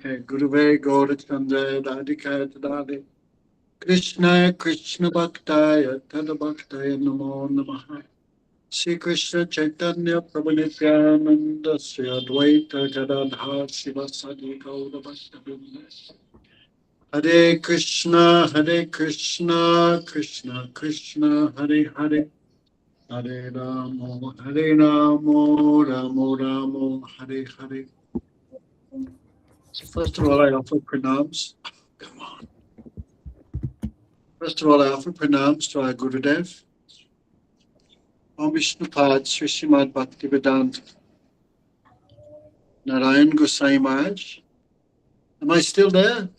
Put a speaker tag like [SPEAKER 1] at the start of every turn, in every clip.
[SPEAKER 1] Okay, Guruve Gaurachandra Radhikaya Tadade Krishna Krishna Bhaktaya Tada Bhaktaya Namo Namaha Sri Krishna Chaitanya Prabhu Nityananda Sri Advaita Gadadhar Sivasadi Gaura Bhaktavrinda Hare Krishna Krishna Krishna Hare Hare Hare Ramo Ramo Ramo Hare Hare. So first of all, I offer pranams. Come on. First of all, I offer pranams to our Gurudev, Om Vishnupad Sri Srimad Bhaktivedanta Narayan Gosai Maharaj. Am I still there?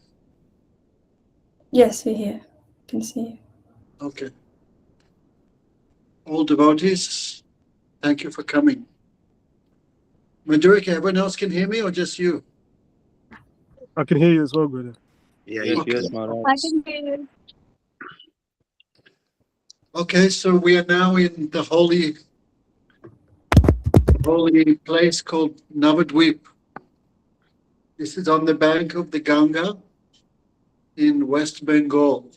[SPEAKER 2] Yes, we're here. Can see you.
[SPEAKER 1] Okay. All devotees, thank you for coming. Madhurika, everyone else can hear me or just you?
[SPEAKER 3] I can hear you as well, Gurudev.
[SPEAKER 4] Yes,
[SPEAKER 1] Okay.
[SPEAKER 4] yes, Maharaj.
[SPEAKER 5] I can hear you.
[SPEAKER 1] Okay, so we are now in the holy place called Navadvip. This is on the bank of the Ganga in West Bengal.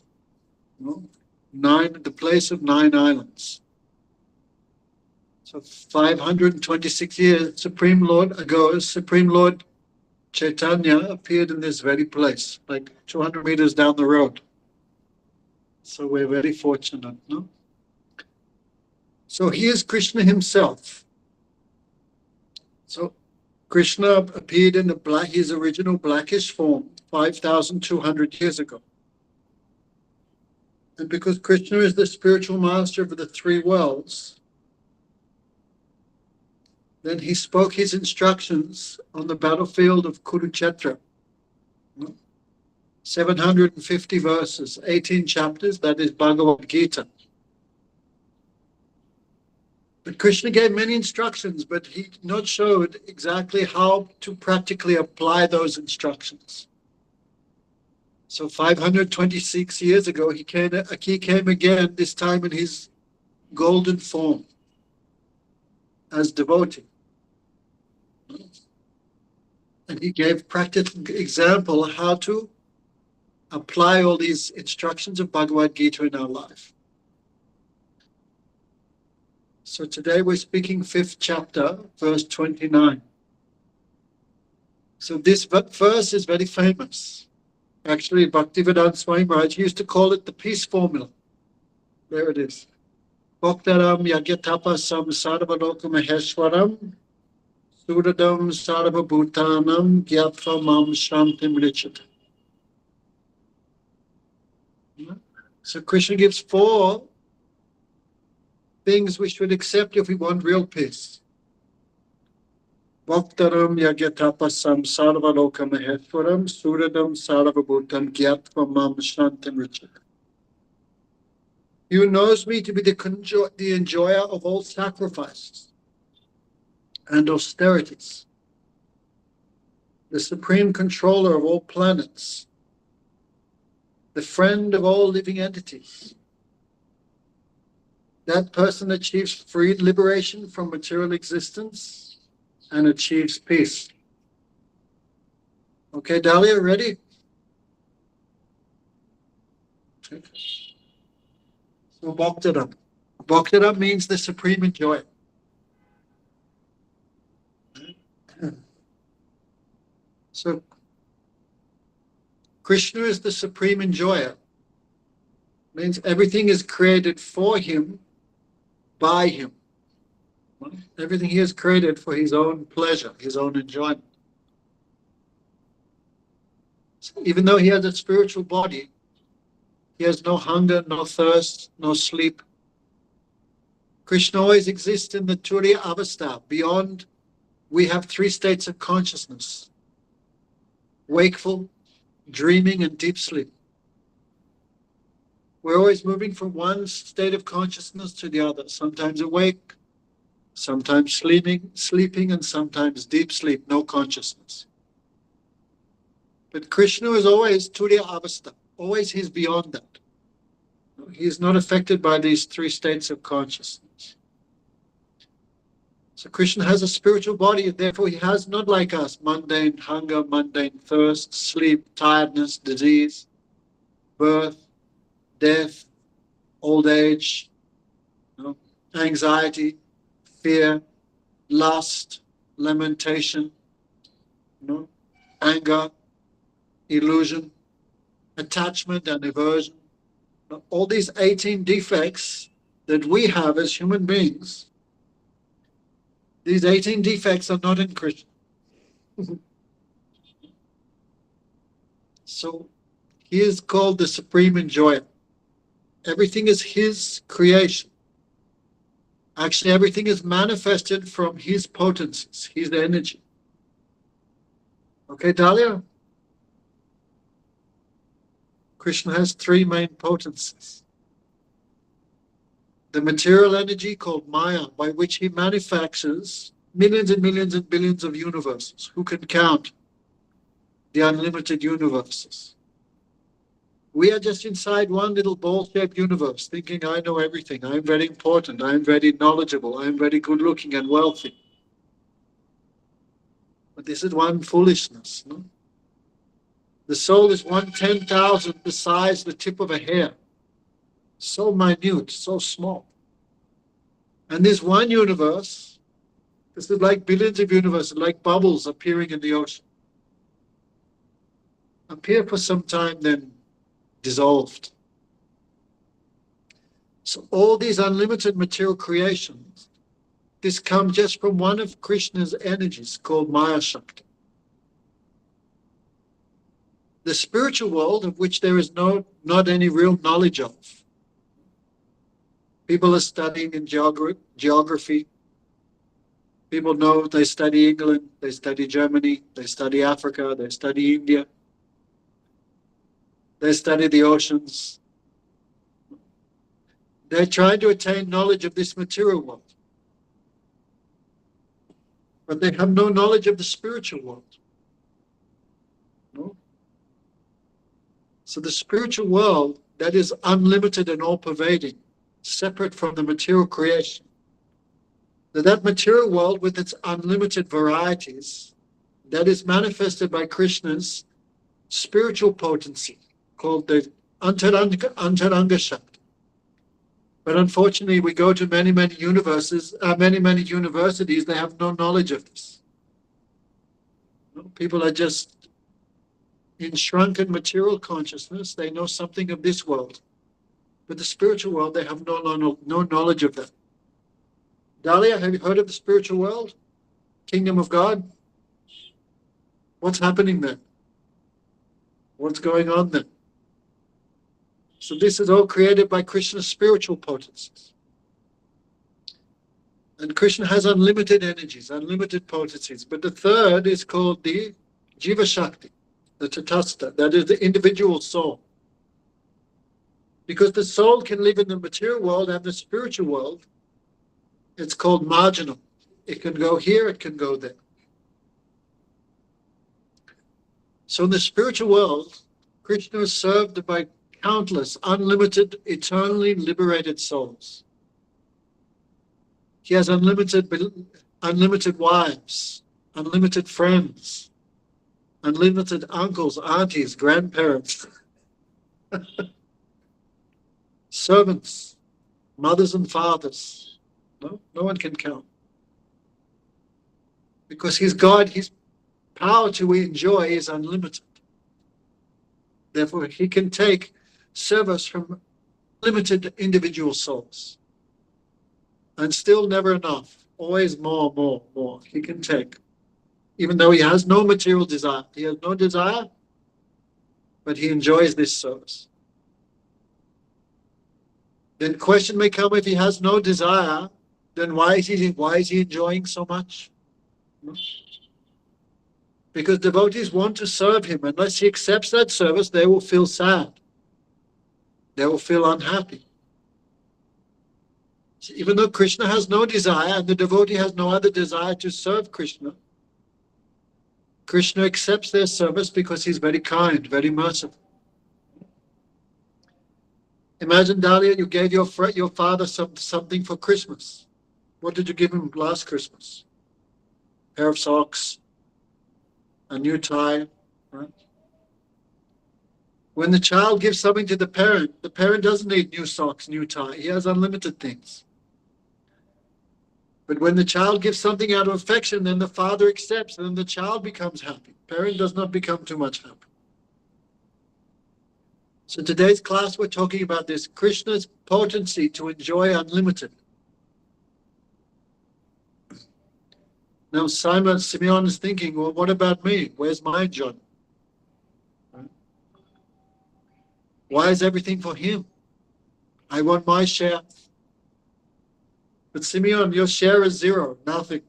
[SPEAKER 1] The place of 9 islands. So 526 years Supreme Lord ago, Supreme Lord Chaitanya appeared in this very place, like 200 meters down the road. So we're very fortunate, no? So he is Krishna himself. So Krishna appeared in his original blackish form 5,200 years ago. And because Krishna is the spiritual master of the 3 worlds, then he spoke his instructions on the battlefield of Kurukshetra. 750 verses, 18 chapters, that is Bhagavad Gita. But Krishna gave many instructions, but he not showed exactly how to practically apply those instructions. So 526 years ago, he came again, this time in his golden form, as devotee. And he gave practical example how to apply all these instructions of Bhagavad Gita in our life. So today we're speaking 5th chapter, verse 29. So this verse is very famous. Actually, Bhaktivedanta Swami Maharaj used to call it the peace formula. There it is. Bhaktaram yagyatapasam sarvaloka maheshwaram suradam sarvabhutanam gyatva mam shantim richat. So Krishna gives 4 things we should accept if we want real peace. Bhaktaram yagyatapasam sarvaloka maheshwaram suradam sarvabhutam gyatva mam shantim richat. He who knows me to be the enjoyer of all sacrifices and austerities, the supreme controller of all planets, the friend of all living entities. That person achieves free liberation from material existence and achieves peace. Okay, Dahlia, ready? Okay. So Bhaktaram. Bhaktaram means the supreme enjoyer. So Krishna is the supreme enjoyer. Means everything is created for him, by him. Everything he has created for his own pleasure, his own enjoyment. So even though he has a spiritual body, he has no hunger, no thirst, no sleep. Krishna always exists in the Turiya Avastha. Beyond, we have 3 states of consciousness: wakeful, dreaming, and deep sleep. We're always moving from one state of consciousness to the other, sometimes awake, sometimes sleeping, and sometimes deep sleep, no consciousness. But Krishna is always Turiya Avastha. Always he's beyond that. He is not affected by these 3 states of consciousness. So Krishna has a spiritual body, and therefore he has, not like us, mundane hunger, mundane thirst, sleep, tiredness, disease, birth, death, old age, anxiety, fear, lust, lamentation, anger, illusion, attachment and aversion. All these 18 defects that we have as human beings, these 18 defects are not in Krishna. So he is called the supreme enjoyer. Everything is his creation. Actually, everything is manifested from his potencies, his energy. Okay, Dahlia? Krishna has three main potencies. The material energy called Maya, by which he manufactures millions and millions and billions of universes. Who can count the unlimited universes? We are just inside one little ball-shaped universe, thinking, I know everything, I'm very important, I'm very knowledgeable, I'm very good-looking and wealthy. But this is one foolishness. No? The soul is 1/10,000th the size, the tip of a hair. So minute, so small. And this one universe, this is like billions of universes, like bubbles appearing in the ocean. Appear for some time, then dissolved. So all these unlimited material creations, this comes just from one of Krishna's energies called Maya Shakti. The spiritual world, of which there is not any real knowledge of. People are studying in geography. People know, they study England, they study Germany, they study Africa, they study India. They study the oceans. They're trying to attain knowledge of this material world. But they have no knowledge of the spiritual world. No? So the spiritual world, that is unlimited and all-pervading, separate from the material creation. That material world with its unlimited varieties, that is manifested by Krishna's spiritual potency, called the Antaranga Shakti. But unfortunately, we go to many universities, they have no knowledge of this. People are just in shrunken material consciousness, they know something of this world. But the spiritual world, they have no knowledge of that. Dahlia, have you heard of the spiritual world? Kingdom of God? What's happening there? What's going on there? So this is all created by Krishna's spiritual potencies. And Krishna has unlimited energies, unlimited potencies. But the third is called the Jiva Shakti, the Tatastha, that is the individual soul. Because the soul can live in the material world and the spiritual world. It's called marginal. It can go here, it can go there. So in the spiritual world, Krishna is served by countless, unlimited, eternally liberated souls. He has unlimited wives, unlimited friends, unlimited uncles, aunties, grandparents, servants, mothers and fathers. No one can count. Because he's God, his power to enjoy is unlimited. Therefore, he can take service from limited individual souls. And still never enough. Always more. He can take. Even though he has no material desire. He has no desire, but he enjoys this service. Then question may come, if he has no desire, then why is he enjoying so much? Because devotees want to serve him. Unless he accepts that service, they will feel sad. They will feel unhappy. So even though Krishna has no desire and the devotee has no other desire to serve Krishna, Krishna accepts their service because he's very kind, very merciful. Imagine, Dahlia, you gave your father something for Christmas. What did you give him last Christmas? A pair of socks, a new tie, right? When the child gives something to the parent doesn't need new socks, new tie. He has unlimited things. But when the child gives something out of affection, then the father accepts, and then the child becomes happy. Parent does not become too much happy. So today's class, we're talking about this Krishna's potency to enjoy unlimited. Now Simeon is thinking, well, what about me? Where's my John? Why is everything for him? I want my share. But Simeon, your share is zero, nothing.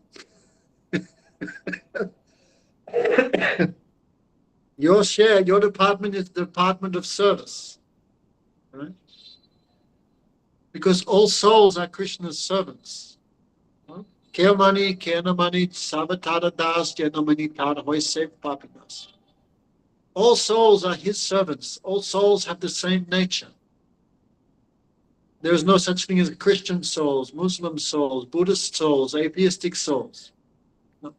[SPEAKER 1] Your share, your department is the department of service. Right? Because all souls are Krishna's servants. Kermani, Kenamani, Savatara Das, Janamani, Tada Hoisev Papinas. All souls are his servants. All souls have the same nature. There is no such thing as Christian souls, Muslim souls, Buddhist souls, atheistic souls. No.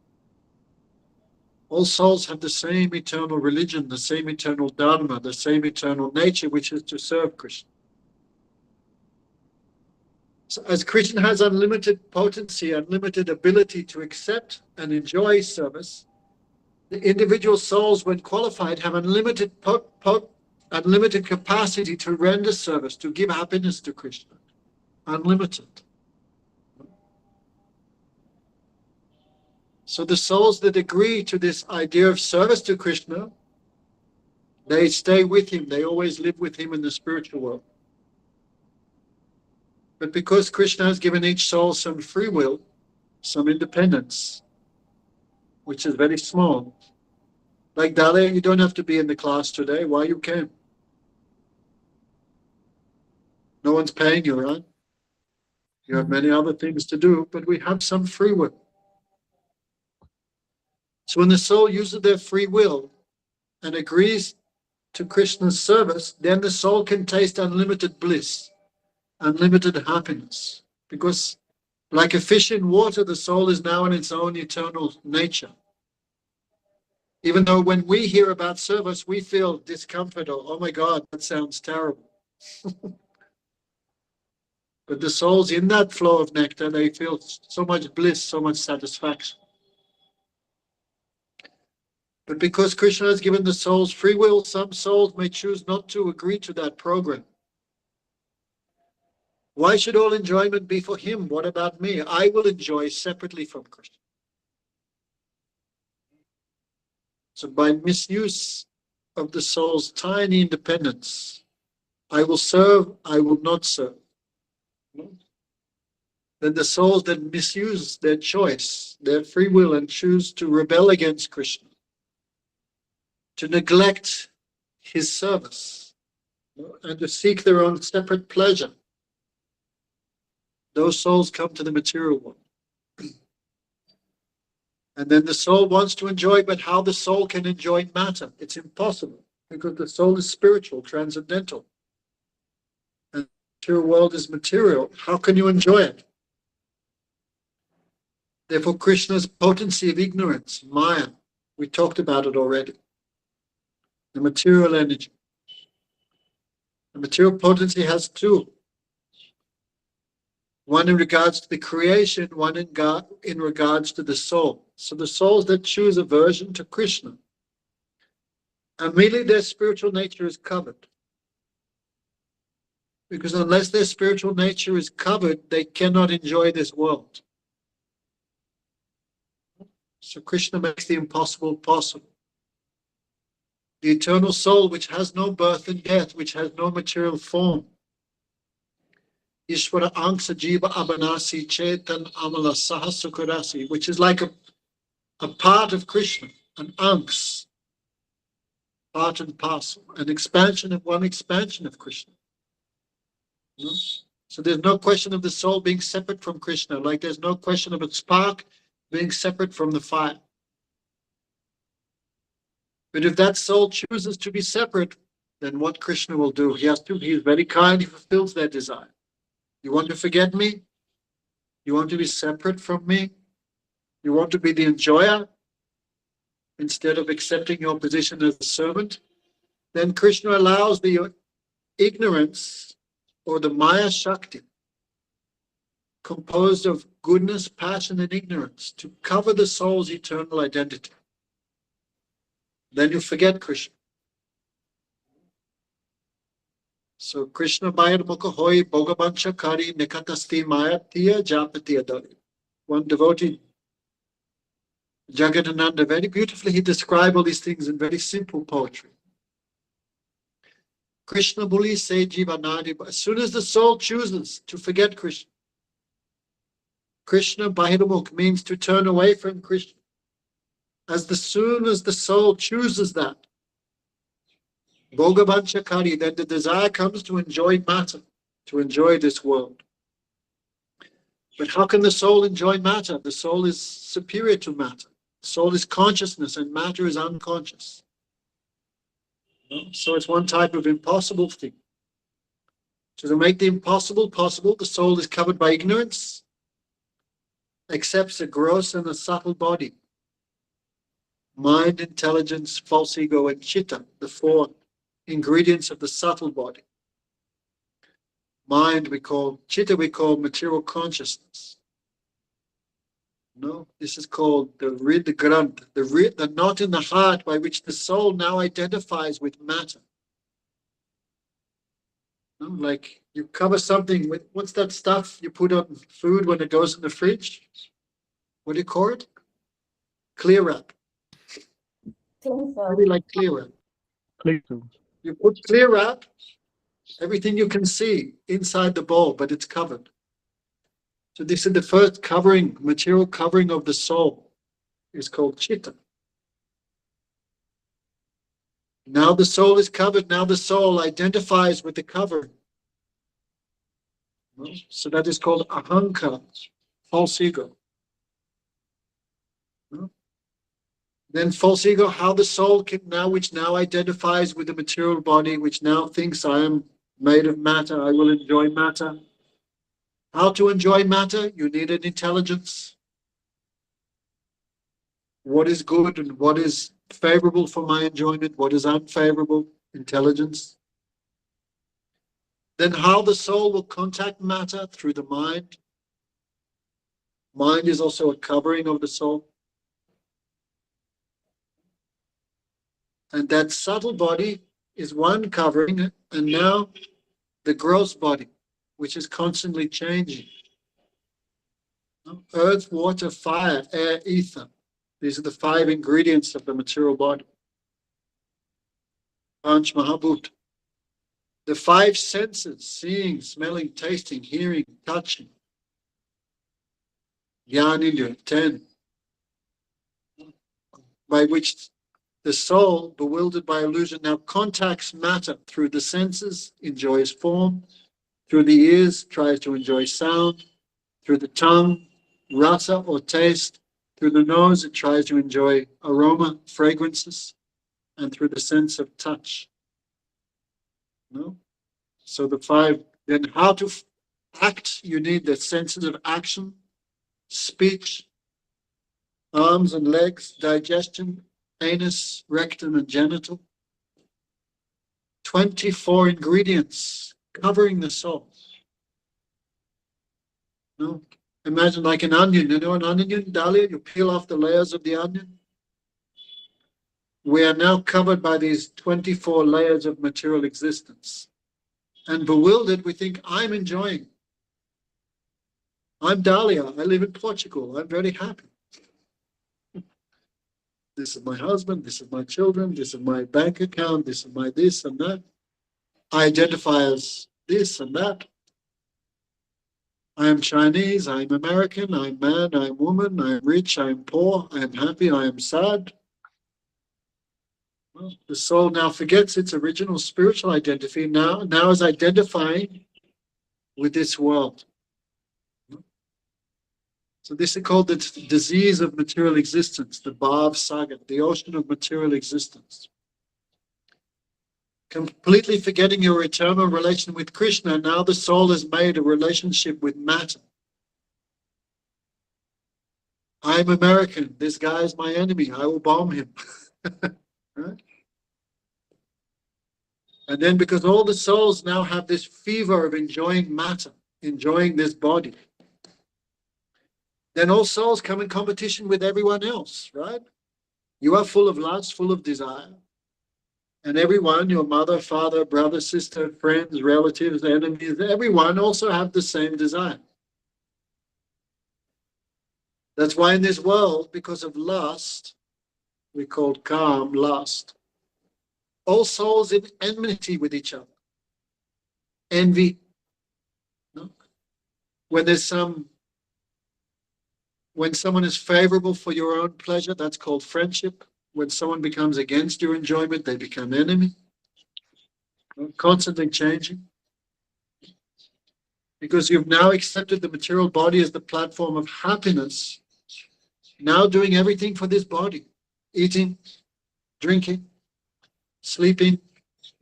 [SPEAKER 1] All souls have the same eternal religion, the same eternal dharma, the same eternal nature, which is to serve Krishna. So as Krishna has unlimited potency, unlimited ability to accept and enjoy service, the individual souls, when qualified, have unlimited unlimited capacity to render service, to give happiness to Krishna. Unlimited. So the souls that agree to this idea of service to Krishna, they stay with him. They always live with him in the spiritual world. But because Krishna has given each soul some free will, some independence, which is very small. Like Dale, you don't have to be in the class today. Why you can? No one's paying you, right? You have many other things to do, but we have some free will. So when the soul uses their free will and agrees to Krishna's service, then the soul can taste unlimited bliss, unlimited happiness. Because like a fish in water, the soul is now in its own eternal nature. Even though when we hear about service, we feel discomfort or, oh my God, that sounds terrible. But the souls in that flow of nectar, they feel so much bliss, so much satisfaction. But because Krishna has given the souls free will, some souls may choose not to agree to that program. Why should all enjoyment be for him? What about me? I will enjoy separately from Krishna. So by misuse of the soul's tiny independence, I will serve, I will not serve. Then the souls that misuse their choice, their free will, and choose to rebel against Krishna, to neglect his service, and to seek their own separate pleasure, those souls come to the material world. And then the soul wants to enjoy, but how the soul can enjoy matter? It's impossible, because the soul is spiritual, transcendental. And the material world is material. How can you enjoy it? Therefore, Krishna's potency of ignorance, Maya, we talked about it already. The material energy. The material potency has two. One in regards to the creation, one in regards to the soul. So the souls that choose aversion to Krishna, immediately their spiritual nature is covered. Because unless their spiritual nature is covered, they cannot enjoy this world. So Krishna makes the impossible possible. The eternal soul, which has no birth and death, which has no material form. Ishvara Angsa Jiva Abanasi Chetan Amala Sahasukarasi, which is like a part of Krishna, an Angs, part and parcel, an expansion of Krishna. So there's no question of the soul being separate from Krishna, like there's no question of a spark being separate from the fire. But if that soul chooses to be separate, then what Krishna will do? He is very kind, he fulfills their desire. You want to forget me? You want to be separate from me? You want to be the enjoyer instead of accepting your position as a servant? Then Krishna allows the ignorance or the Maya Shakti, composed of goodness, passion, and ignorance, to cover the soul's eternal identity. Then you forget Krishna. So Krishna Bayadmukha Hoi Bhogabanchakari Nikatasti Mayatiya Japati Adari. One devotee, Jagadananda, very beautifully he described all these things in very simple poetry. Krishna Buli Se Jivanadi. As soon as the soul chooses to forget Krishna, Krishna Bahidamukh means to turn away from Krishna. Soon as the soul chooses that, Bhogabanchakari, then the desire comes to enjoy matter, to enjoy this world. But how can the soul enjoy matter? The soul is superior to matter. The soul is consciousness and matter is unconscious. So it's one type of impossible thing. So to make the impossible possible, the soul is covered by ignorance, accepts a gross and a subtle body. Mind, intelligence, false ego, and chitta, the four ingredients of the subtle body. Mind we call, chitta we call material consciousness. No, this is called the grant, the knot in the heart by which the soul now identifies with matter. No, like you cover something with, what's that stuff you put on food when it goes in the fridge? What do you call it? Clear wrap. Maybe like clear wrap.
[SPEAKER 3] Clear film.
[SPEAKER 1] You put clear wrap, everything you can see inside the bowl, but it's covered. So this is the first covering, material covering of the soul. It's called chitta. Now the soul is covered, now the soul identifies with the covering. So that is called ahankara, false ego. Then false ego, how the soul can now, which now identifies with the material body, which now thinks I am made of matter, I will enjoy matter. How to enjoy matter? You need an intelligence. What is good and what is favorable for my enjoyment? What is unfavorable? Intelligence. Then how the soul will contact matter? Through the mind. Mind is also a covering of the soul. And that subtle body is one covering, and now the gross body, which is constantly changing. Earth, water, fire, air, ether. These are the five ingredients of the material body. Panch Mahabhut. The five senses, seeing, smelling, tasting, hearing, touching. Jnanendriya, 10. By which the soul, bewildered by illusion, now contacts matter through the senses, enjoys form, through the ears, tries to enjoy sound, through the tongue, rasa or taste, through the nose, it tries to enjoy aroma, fragrances, and through the sense of touch. No? So the five, then how to act, you need the senses of action, speech, arms and legs, digestion, anus, rectum, and genital. 24 ingredients covering the soul. No? Imagine like an onion. You know an onion, Dahlia? You peel off the layers of the onion. We are now covered by these 24 layers of material existence. And bewildered, we think, I'm enjoying. I'm Dahlia. I live in Portugal. I'm very happy. This is my husband, this is my children, this is my bank account, this is my this and that. I identify as this and that. I am Chinese, I am American, I am man, I am woman, I am rich, I am poor, I am happy, I am sad. Well, the soul now forgets its original spiritual identity, now is identifying with this world. So this is called the disease of material existence, the Bhav Saga, the ocean of material existence. Completely forgetting your eternal relation with Krishna, now the soul has made a relationship with matter. I'm American. This guy is my enemy. I will bomb him. Right? And then because all the souls now have this fever of enjoying matter, enjoying this body, then all souls come in competition with everyone else, right? You are full of lust, full of desire. And everyone, your mother, father, brother, sister, friends, relatives, enemies, everyone also have the same desire. That's why in this world, because of lust, we call calm lust, all souls in enmity with each other. Envy. No? When someone is favorable for your own pleasure, that's called friendship. When someone becomes against your enjoyment, they become enemy. Constantly changing. Because you've now accepted the material body as the platform of happiness, now doing everything for this body. Eating, drinking, sleeping,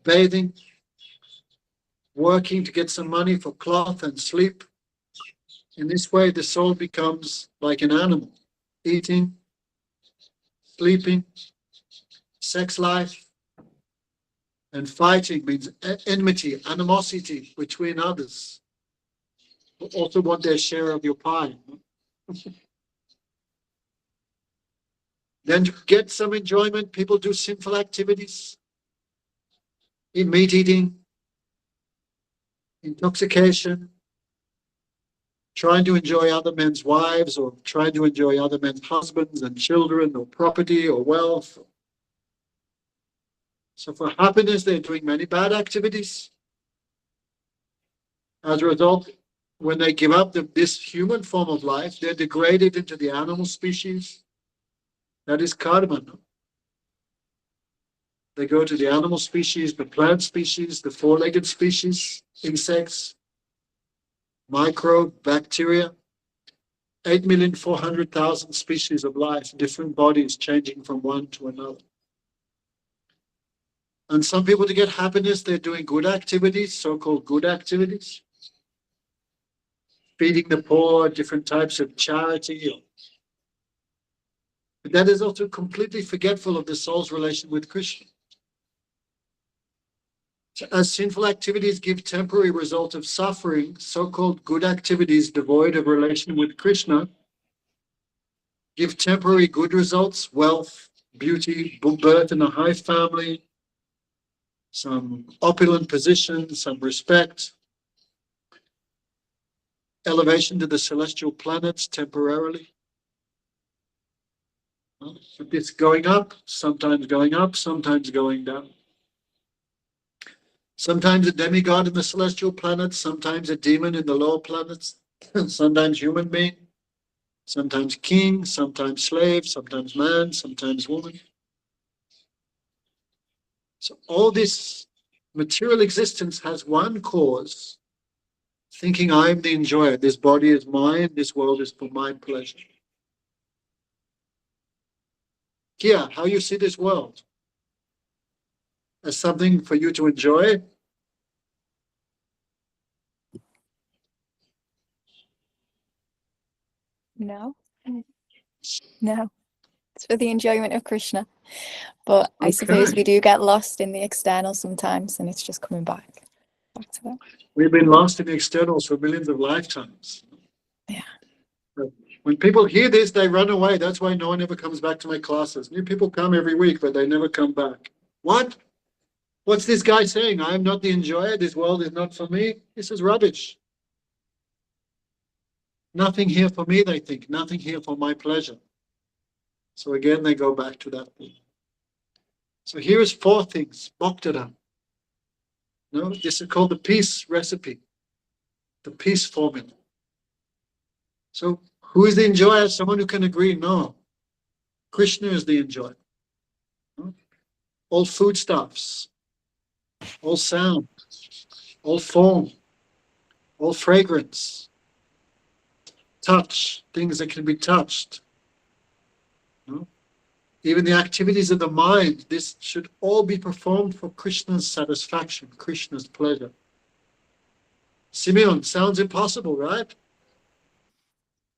[SPEAKER 1] bathing, working to get some money for cloth and sleep. In this way, the soul becomes like an animal, eating, sleeping, sex life, and fighting means enmity, animosity between others who also want their share of your pie. Then to get some enjoyment, people do sinful activities, in meat eating, intoxication, trying to enjoy other men's wives or trying to enjoy other men's husbands and children or property or wealth. So for happiness, they're doing many bad activities. As a result, when they give up this human form of life, they're degraded into the animal species. That is karma. No? They go to the animal species, the plant species, the four-legged species, insects, microbe, bacteria, 8,400,000 species of life, different bodies changing from one to another. And some people, to get happiness, they're doing good activities, so-called good activities, feeding the poor, different types of charity. But that is also completely forgetful of the soul's relation with Krishna. So as sinful activities give temporary result of suffering, so-called good activities devoid of relation with Krishna give temporary good results, wealth, beauty, birth in a high family, some opulent position, some respect, elevation to the celestial planets temporarily. But it's going up, sometimes going down. Sometimes a demigod in the celestial planets, sometimes a demon in the lower planets, sometimes human being, sometimes king, sometimes slave, sometimes man, sometimes woman. So all this material existence has one cause, thinking I'm the enjoyer. This body is mine, this world is for my pleasure. Kia, how you see this world? As something for you to enjoy?
[SPEAKER 2] No. No. It's for the enjoyment of Krishna. But I suppose we do get lost in the external sometimes, and it's just coming back to that.
[SPEAKER 1] We've been lost in the externals for millions of lifetimes.
[SPEAKER 2] Yeah.
[SPEAKER 1] But when people hear this, they run away. That's why no one ever comes back to my classes. New people come every week, but they never come back. What? What's this guy saying? I'm not the enjoyer. This world is not for me. This is rubbish. Nothing here for me, they think. Nothing here for my pleasure. So again, they go back to that thing. So here is 4 things. Bhaktara. No, this is called the peace recipe, the peace formula. So who is the enjoyer? Someone who can agree, no. Krishna is the enjoyer. No? All foodstuffs, all sound, all form, all fragrance, touch, things that can be touched. No? Even the activities of the mind, this should all be performed for Krishna's satisfaction, Krishna's pleasure. Simeon, sounds impossible, right?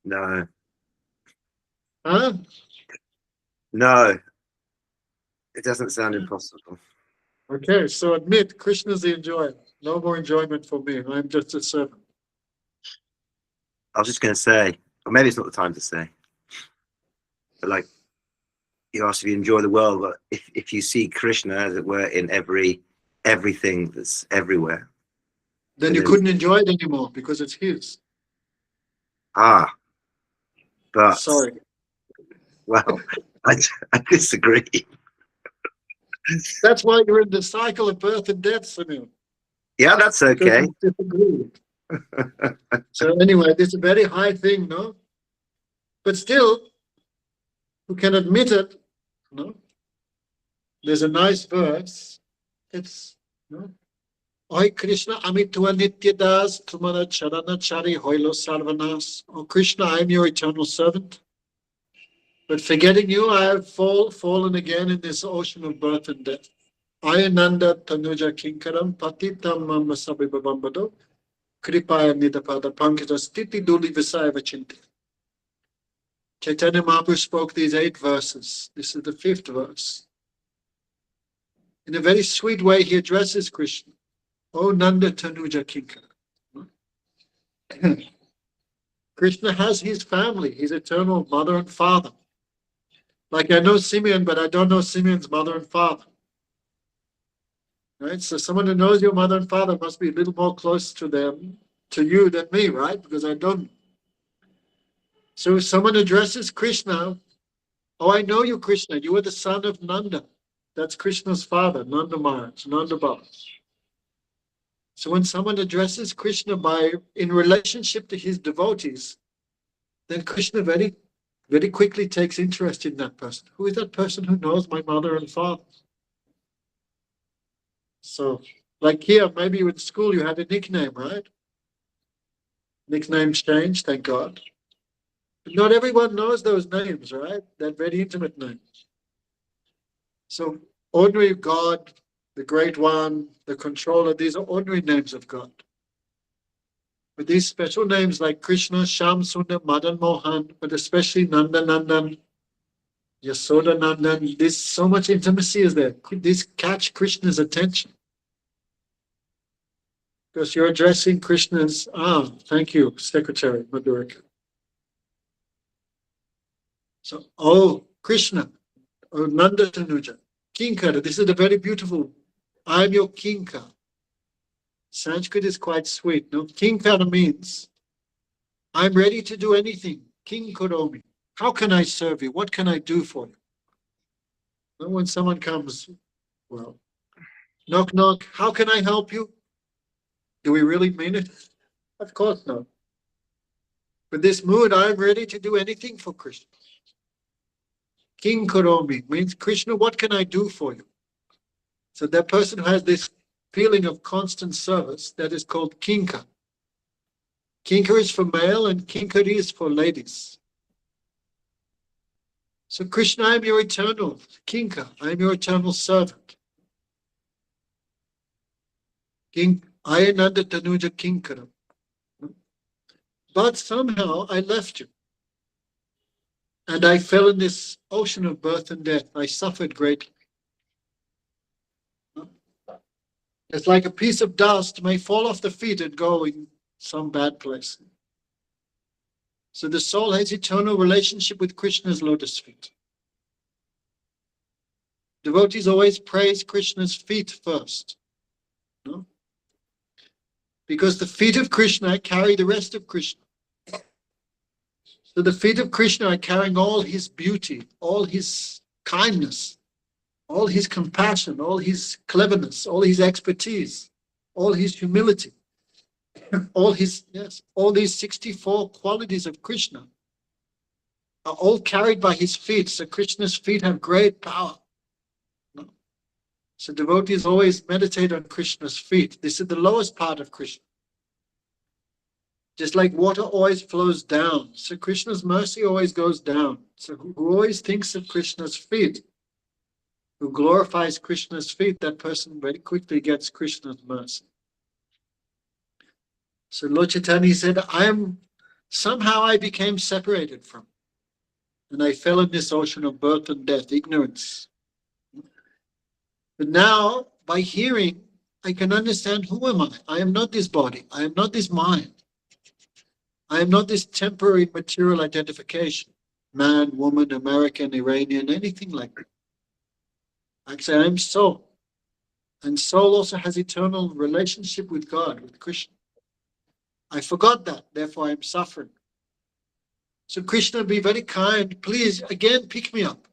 [SPEAKER 4] No.
[SPEAKER 1] Huh?
[SPEAKER 4] No, it doesn't sound impossible.
[SPEAKER 1] Okay, so admit Krishna's the enjoyer. No more enjoyment for me. I'm just a servant.
[SPEAKER 4] I was just going to say, or maybe it's not the time to say, but like you asked if you enjoy the world, but if you see Krishna, as it were, in everything that's everywhere,
[SPEAKER 1] Then you couldn't enjoy it anymore because it's his.
[SPEAKER 4] But
[SPEAKER 1] Sorry.
[SPEAKER 4] well, I disagree.
[SPEAKER 1] That's why you're in the cycle of birth and death, Sunil.
[SPEAKER 4] Yeah, that's okay.
[SPEAKER 1] Disagree. So anyway, this is a very high thing, no? But still, who can admit it, no? There's a nice verse. It's, no? Oi Krishna, Amitua Nityadas, Tumana Charana Chari Hoilo Sarvanas. Oh Krishna, I am your eternal servant. But forgetting you, I have fallen again in this ocean of birth and death. Ayananda Tanuja Kinkaram Patitam Mama Sabibabambado Kripaya Nidapada Pankita Stiti Duli Visaya Vachinti. Chaitanya Mahaprabhu spoke these 8 verses. This is the 5th verse. In a very sweet way, he addresses Krishna. O Nanda Tanuja Kinkara. Krishna has his family, his eternal mother and father. Like I know Simeon, but I don't know Simeon's mother and father. Right? So someone who knows your mother and father must be a little more close to them, to you than me, right? Because I don't. So if someone addresses Krishna, oh, I know you, Krishna. You are the son of Nanda. That's Krishna's father, Nanda Maharaj, Nanda Baba. So when someone addresses Krishna in relationship to his devotees, then Krishna very, very quickly takes interest in that person. Who is that person who knows my mother and father? So, like here, maybe in school you had a nickname, right? Nicknames change, thank God. But not everyone knows those names, right? They're very intimate names. So, ordinary God, the Great One, the Controller, these are ordinary names of God. But these special names like Krishna, Sham Sundar, Madan Mohan, but especially Nanda Nandan, Yasoda Nandan, there's so much intimacy is there. These catch Krishna's attention. Because you're addressing Krishna's, thank you, Secretary Madhurika. So, oh, Krishna, oh, Nanda Tanuja, Kinkara, this is a very beautiful, I'm your Kinkara. Sanskrit is quite sweet. No, Kinkara means, I'm ready to do anything. King Kuromi. How can I serve you? What can I do for you? Well, when someone comes, well, knock, knock, how can I help you? Do we really mean it? Of course not. But this mood, I'm ready to do anything for Krishna. King Kuromi means, Krishna, what can I do for you? So that person who has this feeling of constant service, that is called Kinka. Kinkar is for male and Kinkari is for ladies. So Krishna, I am your eternal Kinka. I am your eternal servant. King Ayananda Tanuja Kinkara. But somehow I left you. And I fell in this ocean of birth and death. I suffered greatly. It's like a piece of dust may fall off the feet and go in some bad place. So the soul has eternal relationship with Krishna's lotus feet. Devotees always praise Krishna's feet first. No? Because the feet of Krishna carry the rest of Krishna. So the feet of Krishna are carrying all his beauty, all his kindness, all his compassion, all his cleverness, all his expertise, all his humility, all these 64 qualities of Krishna are all carried by his feet. So Krishna's feet have great power. So devotees always meditate on Krishna's feet. This is the lowest part of Krishna. Just like water always flows down, so Krishna's mercy always goes down. So who always thinks of Krishna's feet, who glorifies Krishna's feet, that person very quickly gets Krishna's mercy. So Lord Chaitanya said, somehow I became separated from. And I fell in this ocean of birth and death, ignorance. But now, by hearing, I can understand, who am I? I am not this body. I am not this mind. I am not this temporary material identification. Man, woman, American, Iranian, anything like that. Actually, I am soul. And soul also has eternal relationship with God, with Krishna. I forgot that, therefore I am suffering. So Krishna, be very kind. Please, again, pick me up.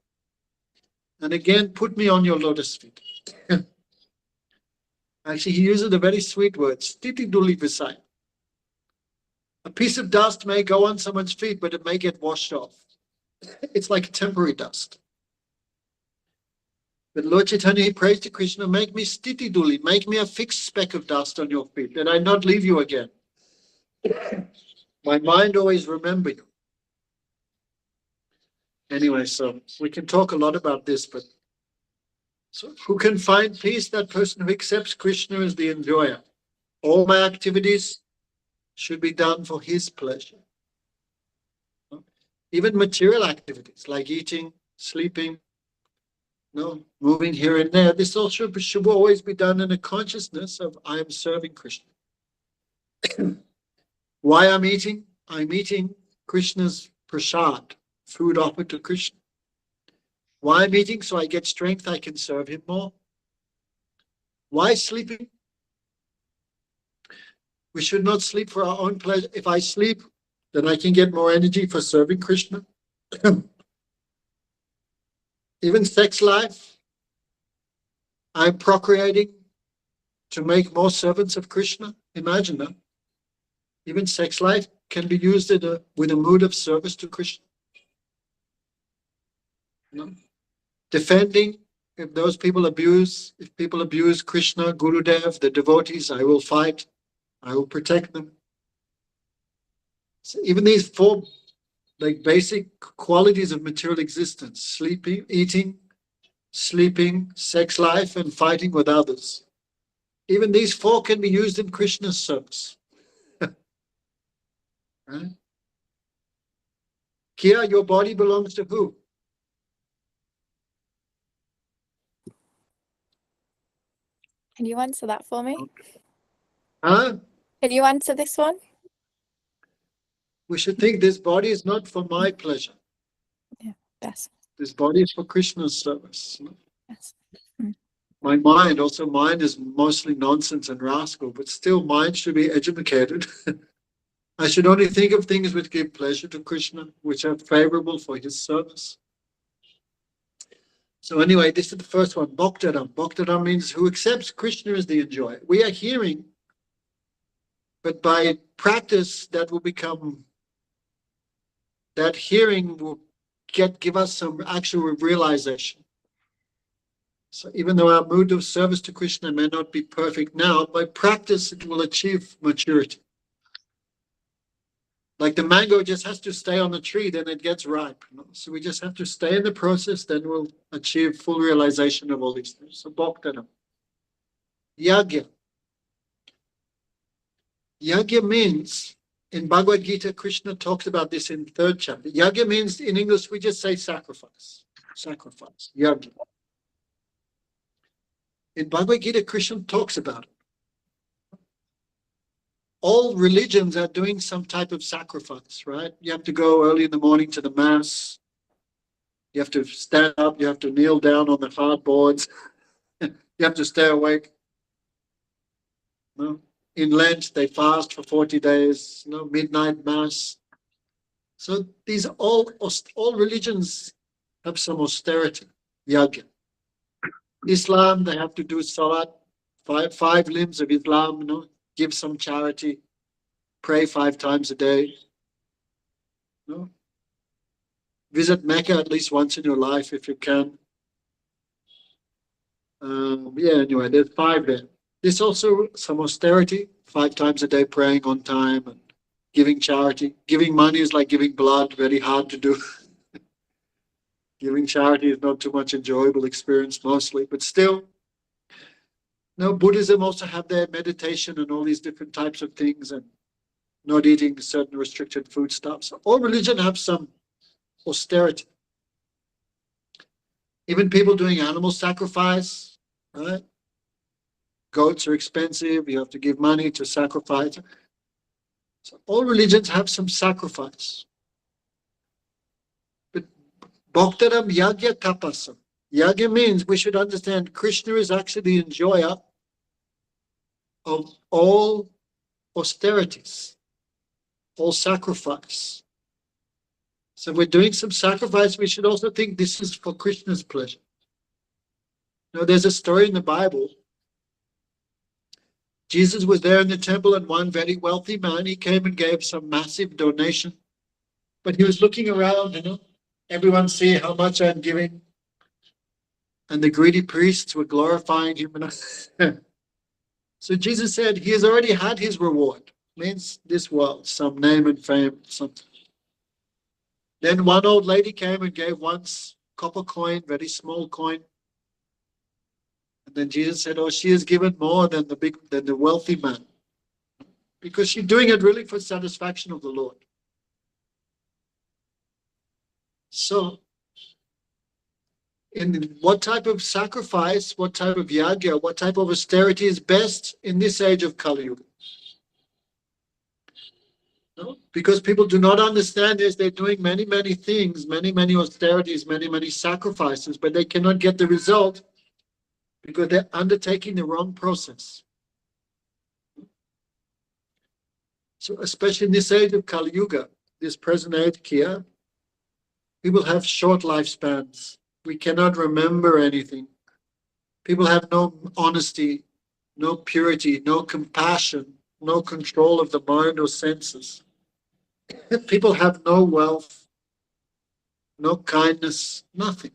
[SPEAKER 1] And again, put me on your lotus feet. Actually, he uses a very sweet word, stiti duli visai. A piece of dust may go on someone's feet, but it may get washed off. It's like temporary dust. But Lord Chaitanya, he prays to Krishna, make me stiti duli, make me a fixed speck of dust on your feet, that I not leave you again. My mind always remember you. Anyway, so we can talk a lot about this, but so who can find peace? That person who accepts Krishna as the enjoyer. All my activities should be done for his pleasure. Even material activities like eating, sleeping, moving here and there, this also should always be done in a consciousness of I am serving Krishna. Why I'm eating? I'm eating Krishna's prasad, food offered to Krishna. Why I'm eating? So I get strength, I can serve him more. Why sleeping? We should not sleep for our own pleasure. If I sleep, then I can get more energy for serving Krishna. Even sex life, I'm procreating to make more servants of Krishna. Imagine that. Even sex life can be used with a mood of service to Krishna. Defending, if people abuse Krishna, Gurudev, the devotees, I will fight, I will protect them. So even these four basic qualities of material existence, sleeping, eating, sleeping, sex life, and fighting with others. Even these four can be used in Krishna's service. Right? Kia, your body belongs to who?
[SPEAKER 2] Can you answer that for me?
[SPEAKER 1] Huh?
[SPEAKER 2] Can you answer this one?
[SPEAKER 1] We should think this body is not for my pleasure.
[SPEAKER 2] Yeah, best.
[SPEAKER 1] This body is for Krishna's service.
[SPEAKER 2] Yes.
[SPEAKER 1] My mind is mostly nonsense and rascal, but still mind should be educated. I should only think of things which give pleasure to Krishna, which are favorable for his service. So anyway, this is the first one, Bhaktaram. Bhaktaram means who accepts Krishna as the enjoyer. We are hearing, but by practice that hearing will give us some actual realization. So even though our mood of service to Krishna may not be perfect now, by practice it will achieve maturity. Like the mango just has to stay on the tree, then it gets ripe. So we just have to stay in the process, then we'll achieve full realization of all these things. So Bhaktaram. Yagya. Yagya means, in Bhagavad Gita, Krishna talks about this in 3rd chapter. Yagya means, in English, we just say sacrifice. Sacrifice. Yagya. In Bhagavad Gita, Krishna talks about it. All religions are doing some type of sacrifice, right? You have to go early in the morning to the mass. You have to stand up. You have to kneel down on the hard boards. You have to stay awake. In Lent, they fast for 40 days. Midnight mass. So these all religions have some austerity, yagya. Islam, they have to do salat, five limbs of Islam, give some charity, pray 5 times a day. Visit Mecca at least once in your life if you can. Anyway, there's 5 there. There's also some austerity, 5 times a day praying on time and giving charity. Giving money is like giving blood, very hard to do. Giving charity is not too much enjoyable experience mostly, but still. Buddhism also have their meditation and all these different types of things and not eating certain restricted foodstuffs. All religion have some austerity. Even people doing animal sacrifice, right? Goats are expensive. You have to give money to sacrifice. So all religions have some sacrifice. But Bhaktaram Yagya Tapasam. Yagya means we should understand Krishna is actually the enjoyer of all austerities, all sacrifice. So if we're doing some sacrifice, we should also think this is for Krishna's pleasure. You know, there's a story in the Bible. Jesus was there in the temple, and one very wealthy man, he came and gave some massive donation. But he was looking around, everyone see how much I'm giving. And the greedy priests were glorifying him. So Jesus said he has already had his reward. Means this world, some name and fame, something. Then one old lady came and gave one copper coin, very small coin. And then Jesus said, oh, she has given more than the wealthy man. Because she's doing it really for satisfaction of the Lord. So, in what type of sacrifice, what type of yagya, what type of austerity is best in this age of Kali Yuga? No? Because people do not understand this, they're doing many, many things, many, many austerities, many, many sacrifices, but they cannot get the result because they're undertaking the wrong process. So especially in this age of Kali Yuga, this present age here, people have short lifespans. We cannot remember anything. People have no honesty, no purity, no compassion, no control of the mind or senses. People have no wealth, no kindness, nothing.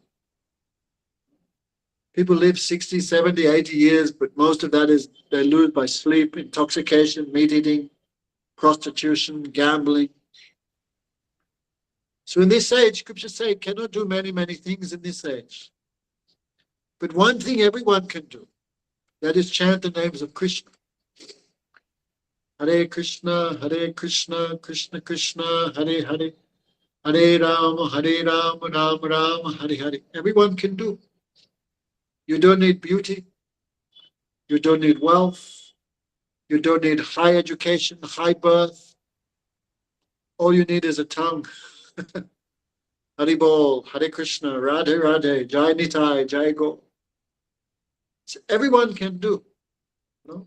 [SPEAKER 1] People live 60, 70, 80 years, but most of that is they lose by sleep, intoxication, meat eating, prostitution, gambling. So in this age, scriptures say cannot do many, many things in this age. But one thing everyone can do, that is chant the names of Krishna. Hare Krishna, Krishna Krishna, Hare Hare, Hare Rama, Ram Ram, Hare Hare. Everyone can do. You don't need beauty. You don't need wealth. You don't need high education, high birth. All you need is a tongue. Hari Bol, Hare Krishna, Radhe Radhe, Jai Nitai, Jai Go. So everyone can do. No?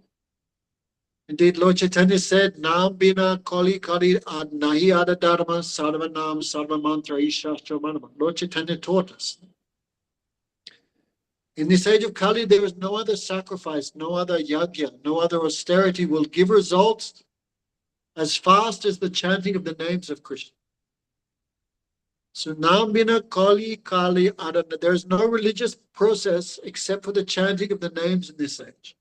[SPEAKER 1] Indeed, Lord Chaitanya said, Nam bina kali kali ad nahi ada dharma sarva nam sarva mantra isha manama. Lord Chaitanya taught us. In this age of Kali, there is no other sacrifice, no other yajna, no other austerity will give results as fast as the chanting of the names of Krishna. So Nam bina kali kali adana. There is no religious process except for the chanting of the names in this age.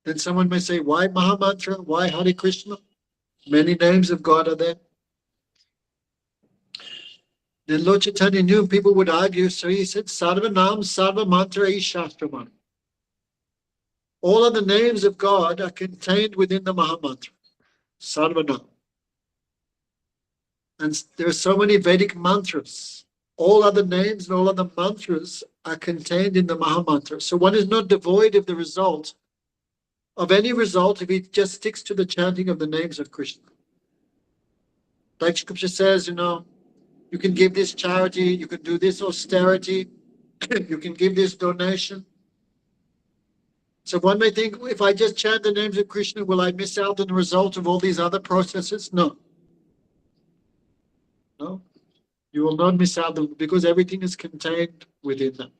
[SPEAKER 1] Then someone may say, why Mahamantra? Why Hare Krishna? Many names of God are there. Then Lord Chaitanya knew people would argue, so he said, Sarva Nam, Sarva Mantra Shastraman. All of the names of God are contained within the Mahamantra, Sarva Nam. And there are so many Vedic mantras. All other names and all other mantras are contained in the Mahamantra. So one is not devoid of the result, of any result, if he just sticks to the chanting of the names of Krishna. Like Scripture says, you can give this charity, you can do this austerity, you can give this donation. So one may think, if I just chant the names of Krishna, will I miss out on the result of all these other processes? No. No. You will not miss out because everything is contained within them.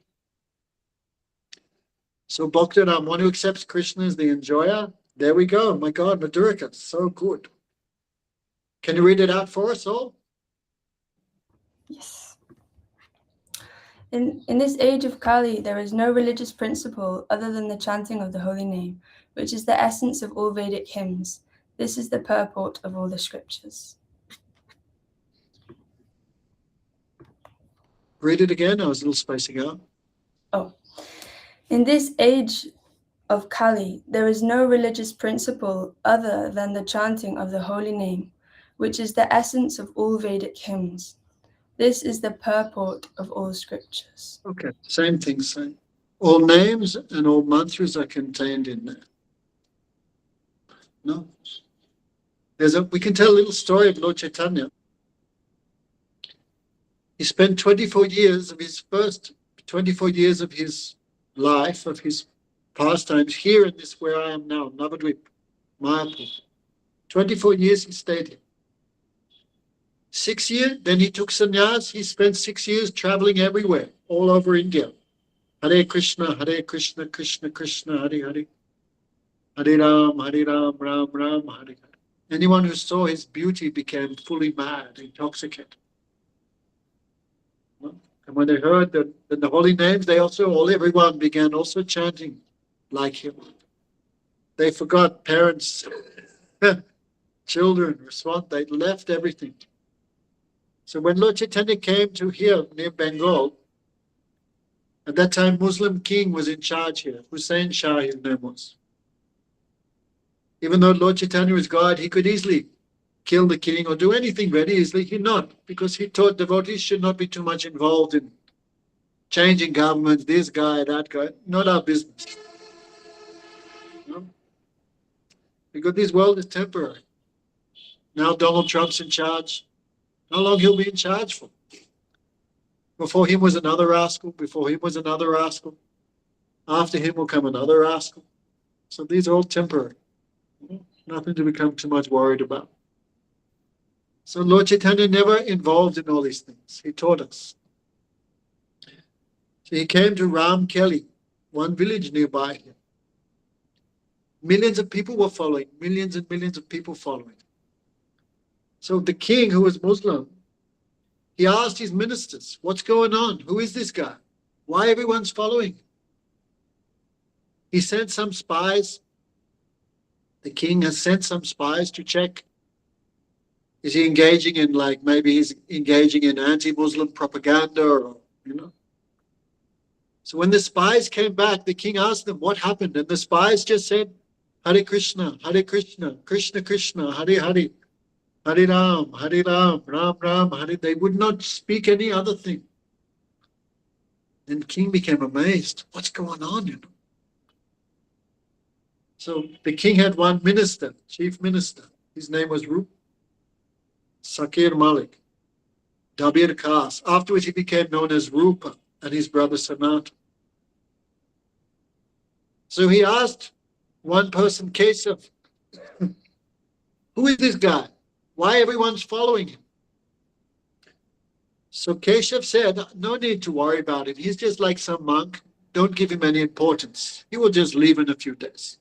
[SPEAKER 1] So Bhaktaram, one who accepts Krishna as the enjoyer, there we go. My God, Madhurika, so good. Can you read it out for us all?
[SPEAKER 5] Yes. In this age of Kali, there is no religious principle other than the chanting of the holy name, which is the essence of all Vedic hymns. This is the purport of all the scriptures.
[SPEAKER 1] Read it again. I was a little spacing out.
[SPEAKER 5] Oh. In this age of Kali, there is no religious principle other than the chanting of the holy name, which is the essence of all Vedic hymns. This is the purport of all scriptures.
[SPEAKER 1] Okay, same thing, same. All names and all mantras are contained in there. No? We can tell a little story of Lord Chaitanya. He spent 24 years of his 24 years of his life, of his pastimes here in this where I am now, Navadvip, Mayapur. 24 years he stayed here. 6 years, then he took sannyas. He spent 6 years traveling everywhere, all over India. Hare Krishna, Krishna Krishna, Hare Hare. Hare Ram, Ram Ram, Hare Hare. Anyone who saw his beauty became fully mad, intoxicated. And when they heard the holy names, everyone began also chanting like him. They forgot parents, children, they left everything. So when Lord Chaitanya came to here near Bengal, at that time Muslim king was in charge here, Hussain Shah his name was. Even though Lord Chaitanya was God, he could easily kill the king or do anything very easily. He not, because he taught devotees should not be too much involved in changing governments, this guy, that guy, not our business. No? Because this world is temporary. Now Donald Trump's in charge. How long he'll be in charge for? Before him was another rascal. Before him was another rascal. After him will come another rascal. So these are all temporary. Nothing to become too much worried about. So Lord Chaitanya never involved in all these things. He taught us. So he came to Ram Kelly, one village nearby here. Millions of people were following, millions and millions of people following. So the king, who was Muslim, he asked his ministers, what's going on? Who is this guy? Why everyone's following? He sent some spies. The king has sent some spies to check. Is he engaging in, maybe he's engaging in anti-Muslim propaganda or, So when the spies came back, the king asked them what happened. And the spies just said, Hare Krishna, Krishna Krishna, Hare Hare. Hare Ram, Ram Ram, Hare. They would not speak any other thing. Then the king became amazed. What's going on? So the king had one minister, chief minister. His name was Sakir Malik, Dabir Khas. Afterwards he became known as Rupa and his brother Sanat. So he asked one person, Keshav, who is this guy? Why everyone's following him? So Keshav said, no need to worry about it. He's just like some monk. Don't give him any importance. He will just leave in a few days.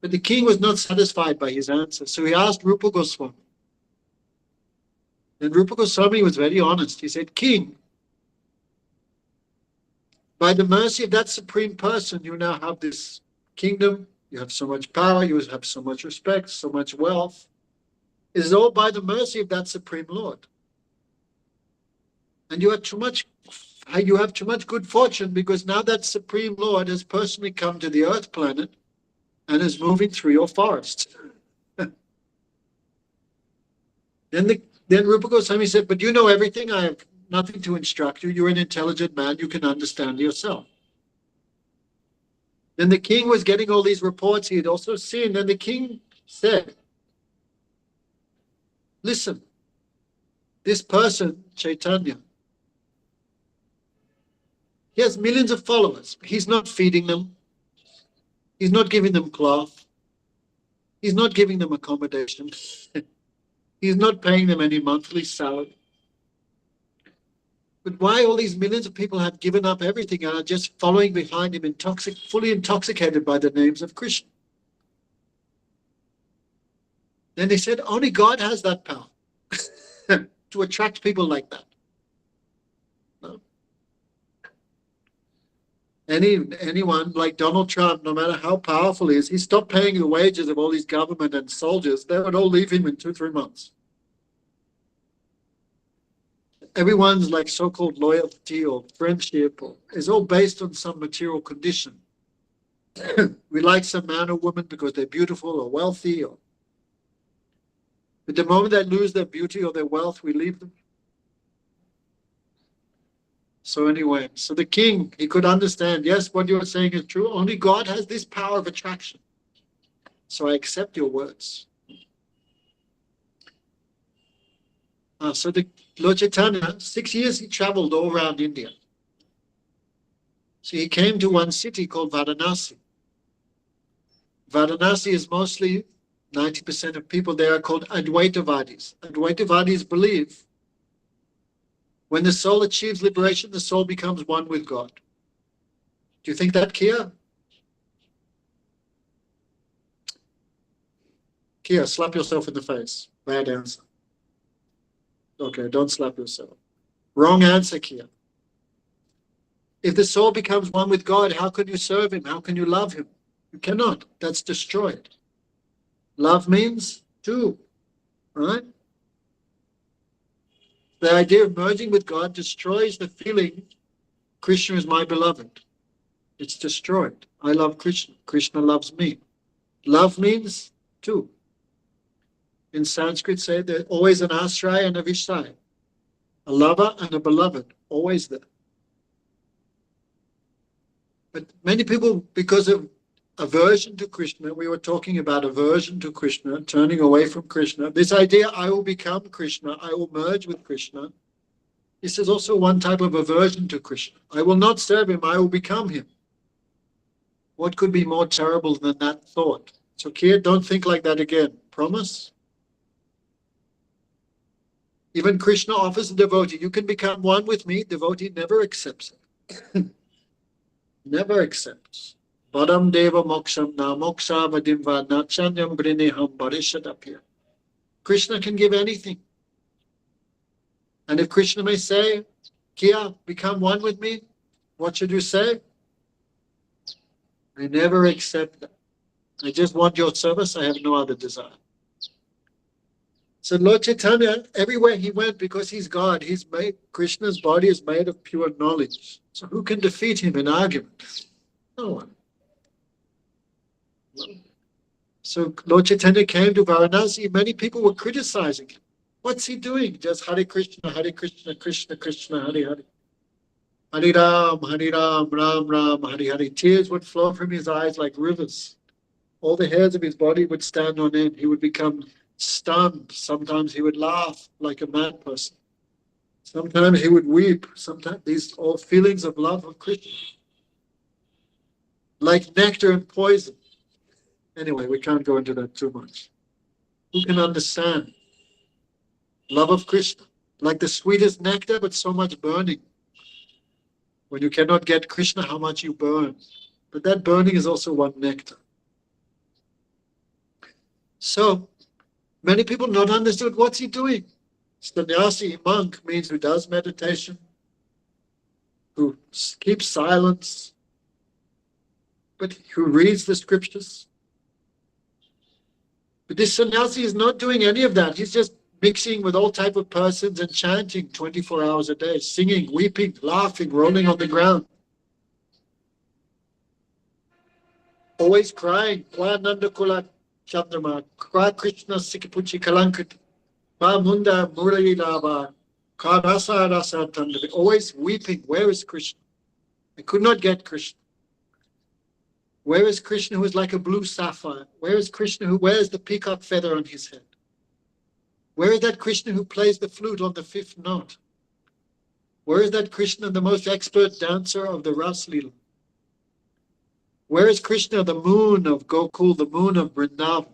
[SPEAKER 1] But the king was not satisfied by his answer. So he asked Rupa Goswami. And Rupa Goswami was very honest. He said, King, by the mercy of that supreme person, you now have this kingdom. You have so much power. You have so much respect, so much wealth. It is all by the mercy of that Supreme Lord. And you have too much good fortune because now that Supreme Lord has personally come to the Earth planet and is moving through your forest. Then Rupa Goswami said, but you know everything. I have nothing to instruct you. You're an intelligent man. You can understand yourself. Then the king was getting all these reports he had also seen. Then the king said, listen, this person, Chaitanya, he has millions of followers. He's not feeding them. He's not giving them cloth. He's not giving them accommodation. He's not paying them any monthly salary. But why all these millions of people have given up everything and are just following behind him, fully intoxicated by the names of Krishna? Then they said, only God has that power to attract people like that. No. Anyone like Donald Trump, no matter how powerful he is, he stopped paying the wages of all these government and soldiers. They would all leave him in 2-3 months. Everyone's so-called loyalty or friendship is all based on some material condition. We like some man or woman because they're beautiful or wealthy. But the moment they lose their beauty or their wealth, we leave them. So anyway, so the king, he could understand, yes, what you're saying is true. Only God has this power of attraction. So I accept your words. So the Lord Chaitanya, 6 years he traveled all around India. So he came to one city called Varanasi. Varanasi is mostly 90% of people there are called Advaitavadis. Advaitavadis believe when the soul achieves liberation, the soul becomes one with God. Do you think that, Kia? Kia, slap yourself in the face. Bad answer. Okay, don't slap yourself. Wrong answer, Kia. If the soul becomes one with God, how can you serve him? How can you love him? You cannot. That's destroyed. Love means two, right? The idea of merging with God destroys the feeling, Krishna is my beloved. It's destroyed. I love Krishna. Krishna loves me. Love means two. In Sanskrit, say there's always an ashraya and a vishaya. A lover and a beloved, always there. But many people, because of aversion to Krishna, we were talking about aversion to Krishna, turning away from Krishna. This idea, I will become Krishna, I will merge with Krishna. This is also one type of aversion to Krishna. I will not serve him, I will become him. What could be more terrible than that thought? So, Kia, don't think like that again. Promise? Even Krishna offers a devotee, you can become one with me. Devotee never accepts it. Never accepts. Padam deva moksham na moksha vadimva nachanyam briniham barishadapya. Krishna can give anything. And if Krishna may say, Kia, become one with me, what should you say? I never accept that. I just want your service, I have no other desire. So Lord Chaitanya, everywhere he went, because he's God, Krishna's body is made of pure knowledge. So who can defeat him in argument? No one. So Lord Chaitanya came to Varanasi. Many people were criticizing him. What's he doing? Just Hare Krishna, Krishna Krishna, Hare Hare. Hare Ram, Ram Ram, Hare Hare. Tears would flow from his eyes like rivers. All the hairs of his body would stand on end. He would become stunned. Sometimes he would laugh like a mad person. Sometimes he would weep. Sometimes these all feelings of love of Krishna. Like nectar and poison. Anyway, we can't go into that too much. Who can understand? Love of Krishna. Like the sweetest nectar, but so much burning. When you cannot get Krishna, how much you burn. But that burning is also one nectar. So, many people not understood what's he doing. Sannyasi, monk, means who does meditation, who keeps silence, but who reads the scriptures. But this sannyasi is not doing any of that. He's just mixing with all type of persons and chanting 24 hours a day, singing, weeping, laughing, rolling on the ground. Always crying. Kwananda Kula Chandrama, Kwa Krishna Sikipuchi Kalankati, Ba Munda Murali Lava, Ka Rasa Rasa Tandavi. Always weeping. Where is Krishna? I could not get Krishna. Where is Krishna who is like a blue sapphire? Where is Krishna who wears the peacock feather on his head? Where is that Krishna who plays the flute on the fifth note? Where is that Krishna, the most expert dancer of the Ras Leela? Where is Krishna, the moon of Gokul, the moon of Vrindavan?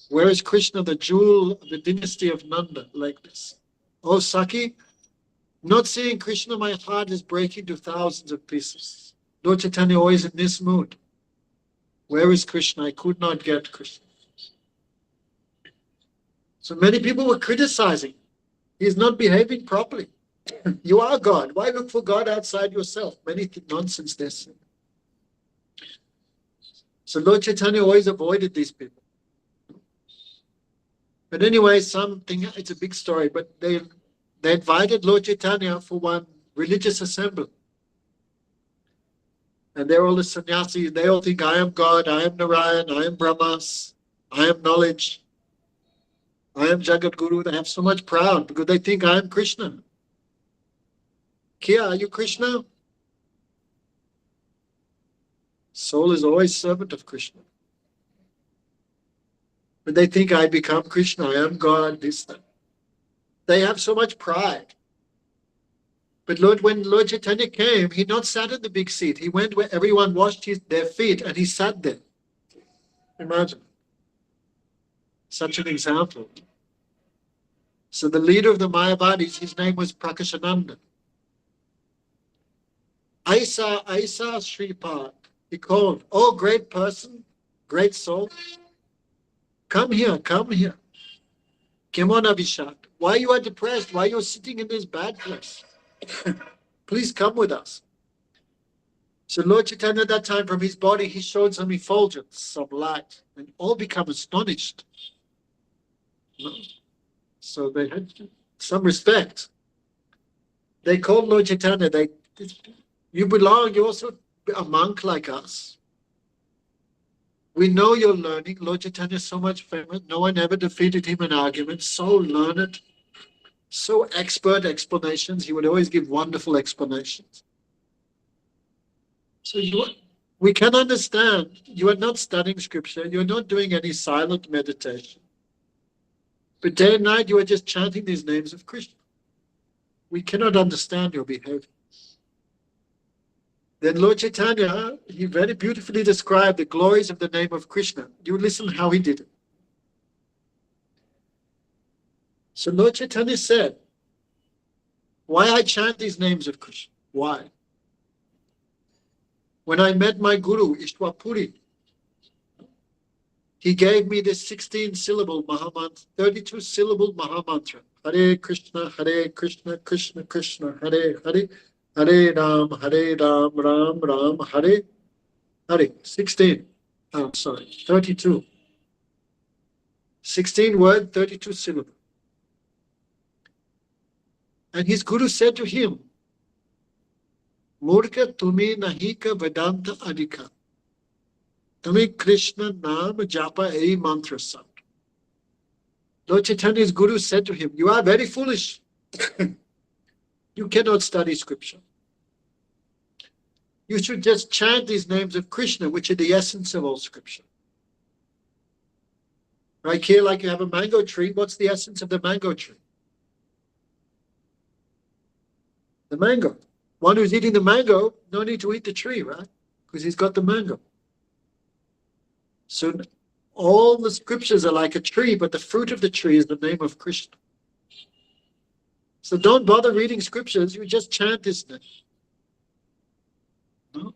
[SPEAKER 1] Where is Krishna, the jewel of the dynasty of Nanda, like this? Oh, Saki, not seeing Krishna, my heart is breaking to thousands of pieces. Lord Chaitanya always in this mood. Where is Krishna? I could not get Krishna. So many people were criticizing. He's not behaving properly. You are God. Why look for God outside yourself? Many nonsense this. So Lord Chaitanya always avoided these people. But anyway, it's a big story, but they invited Lord Chaitanya for one religious assembly. And they're all the sannyasis. They all think, I am God, I am Narayan, I am Brahmas, I am knowledge, I am Jagat Guru. They have so much pride because they think I am Krishna. Kia, are you Krishna? Soul is always servant of Krishna. But they think I become Krishna, I am God, this, that. They have so much pride. But when Lord Chaitanya came, he not sat in the big seat. He went where everyone washed their feet and he sat there. Imagine. Such an example. So the leader of the Mayavadis, his name was Prakashananda. Aisa Sripad. He called, oh, great person, great soul. Come here, come here. Kimon Abhishek. Why you are depressed? Why you are sitting in this bad place? Please come with us. So Lord Chaitanya at that time, from his body, he showed some effulgence, some light, and all become astonished. So they had some respect. They called Lord Chaitanya, you belong, you're also a monk like us. We know you're learning. Lord Chaitanya is so much famous. No one ever defeated him in argument. So learned, so expert explanations. He would always give wonderful explanations. So we can understand you are not studying scripture. You're not doing any silent meditation. But day and night you are just chanting these names of Krishna. We cannot understand your behavior. Then Lord Chaitanya, he very beautifully described the glories of the name of Krishna. You listen how he did it. So Lord Chaitanya said, why I chant these names of Krishna? Why? When I met my guru, Ishwapuri, he gave me this 16-syllable Mahamantra, 32-syllable Mahamantra. Hare Krishna, Krishna Krishna, Hare Hare, Hare Ram, Ram Ram, Hare Hare. 16. Oh, sorry, 32. 16 word, 32 syllable. And his guru said to him, Murka tumi nahika Vedanta adhika. Tumi Krishna naam japa ei mantra sat. Lord Chaitanya's guru said to him, you are very foolish. You cannot study scripture. You should just chant these names of Krishna, which are the essence of all scripture. Right here, like you have a mango tree, what's the essence of the mango tree? The mango. One who's eating the mango, no need to eat the tree, right? Because he's got the mango. So all the scriptures are like a tree, but the fruit of the tree is the name of Krishna. So don't bother reading scriptures, you just chant this name. No?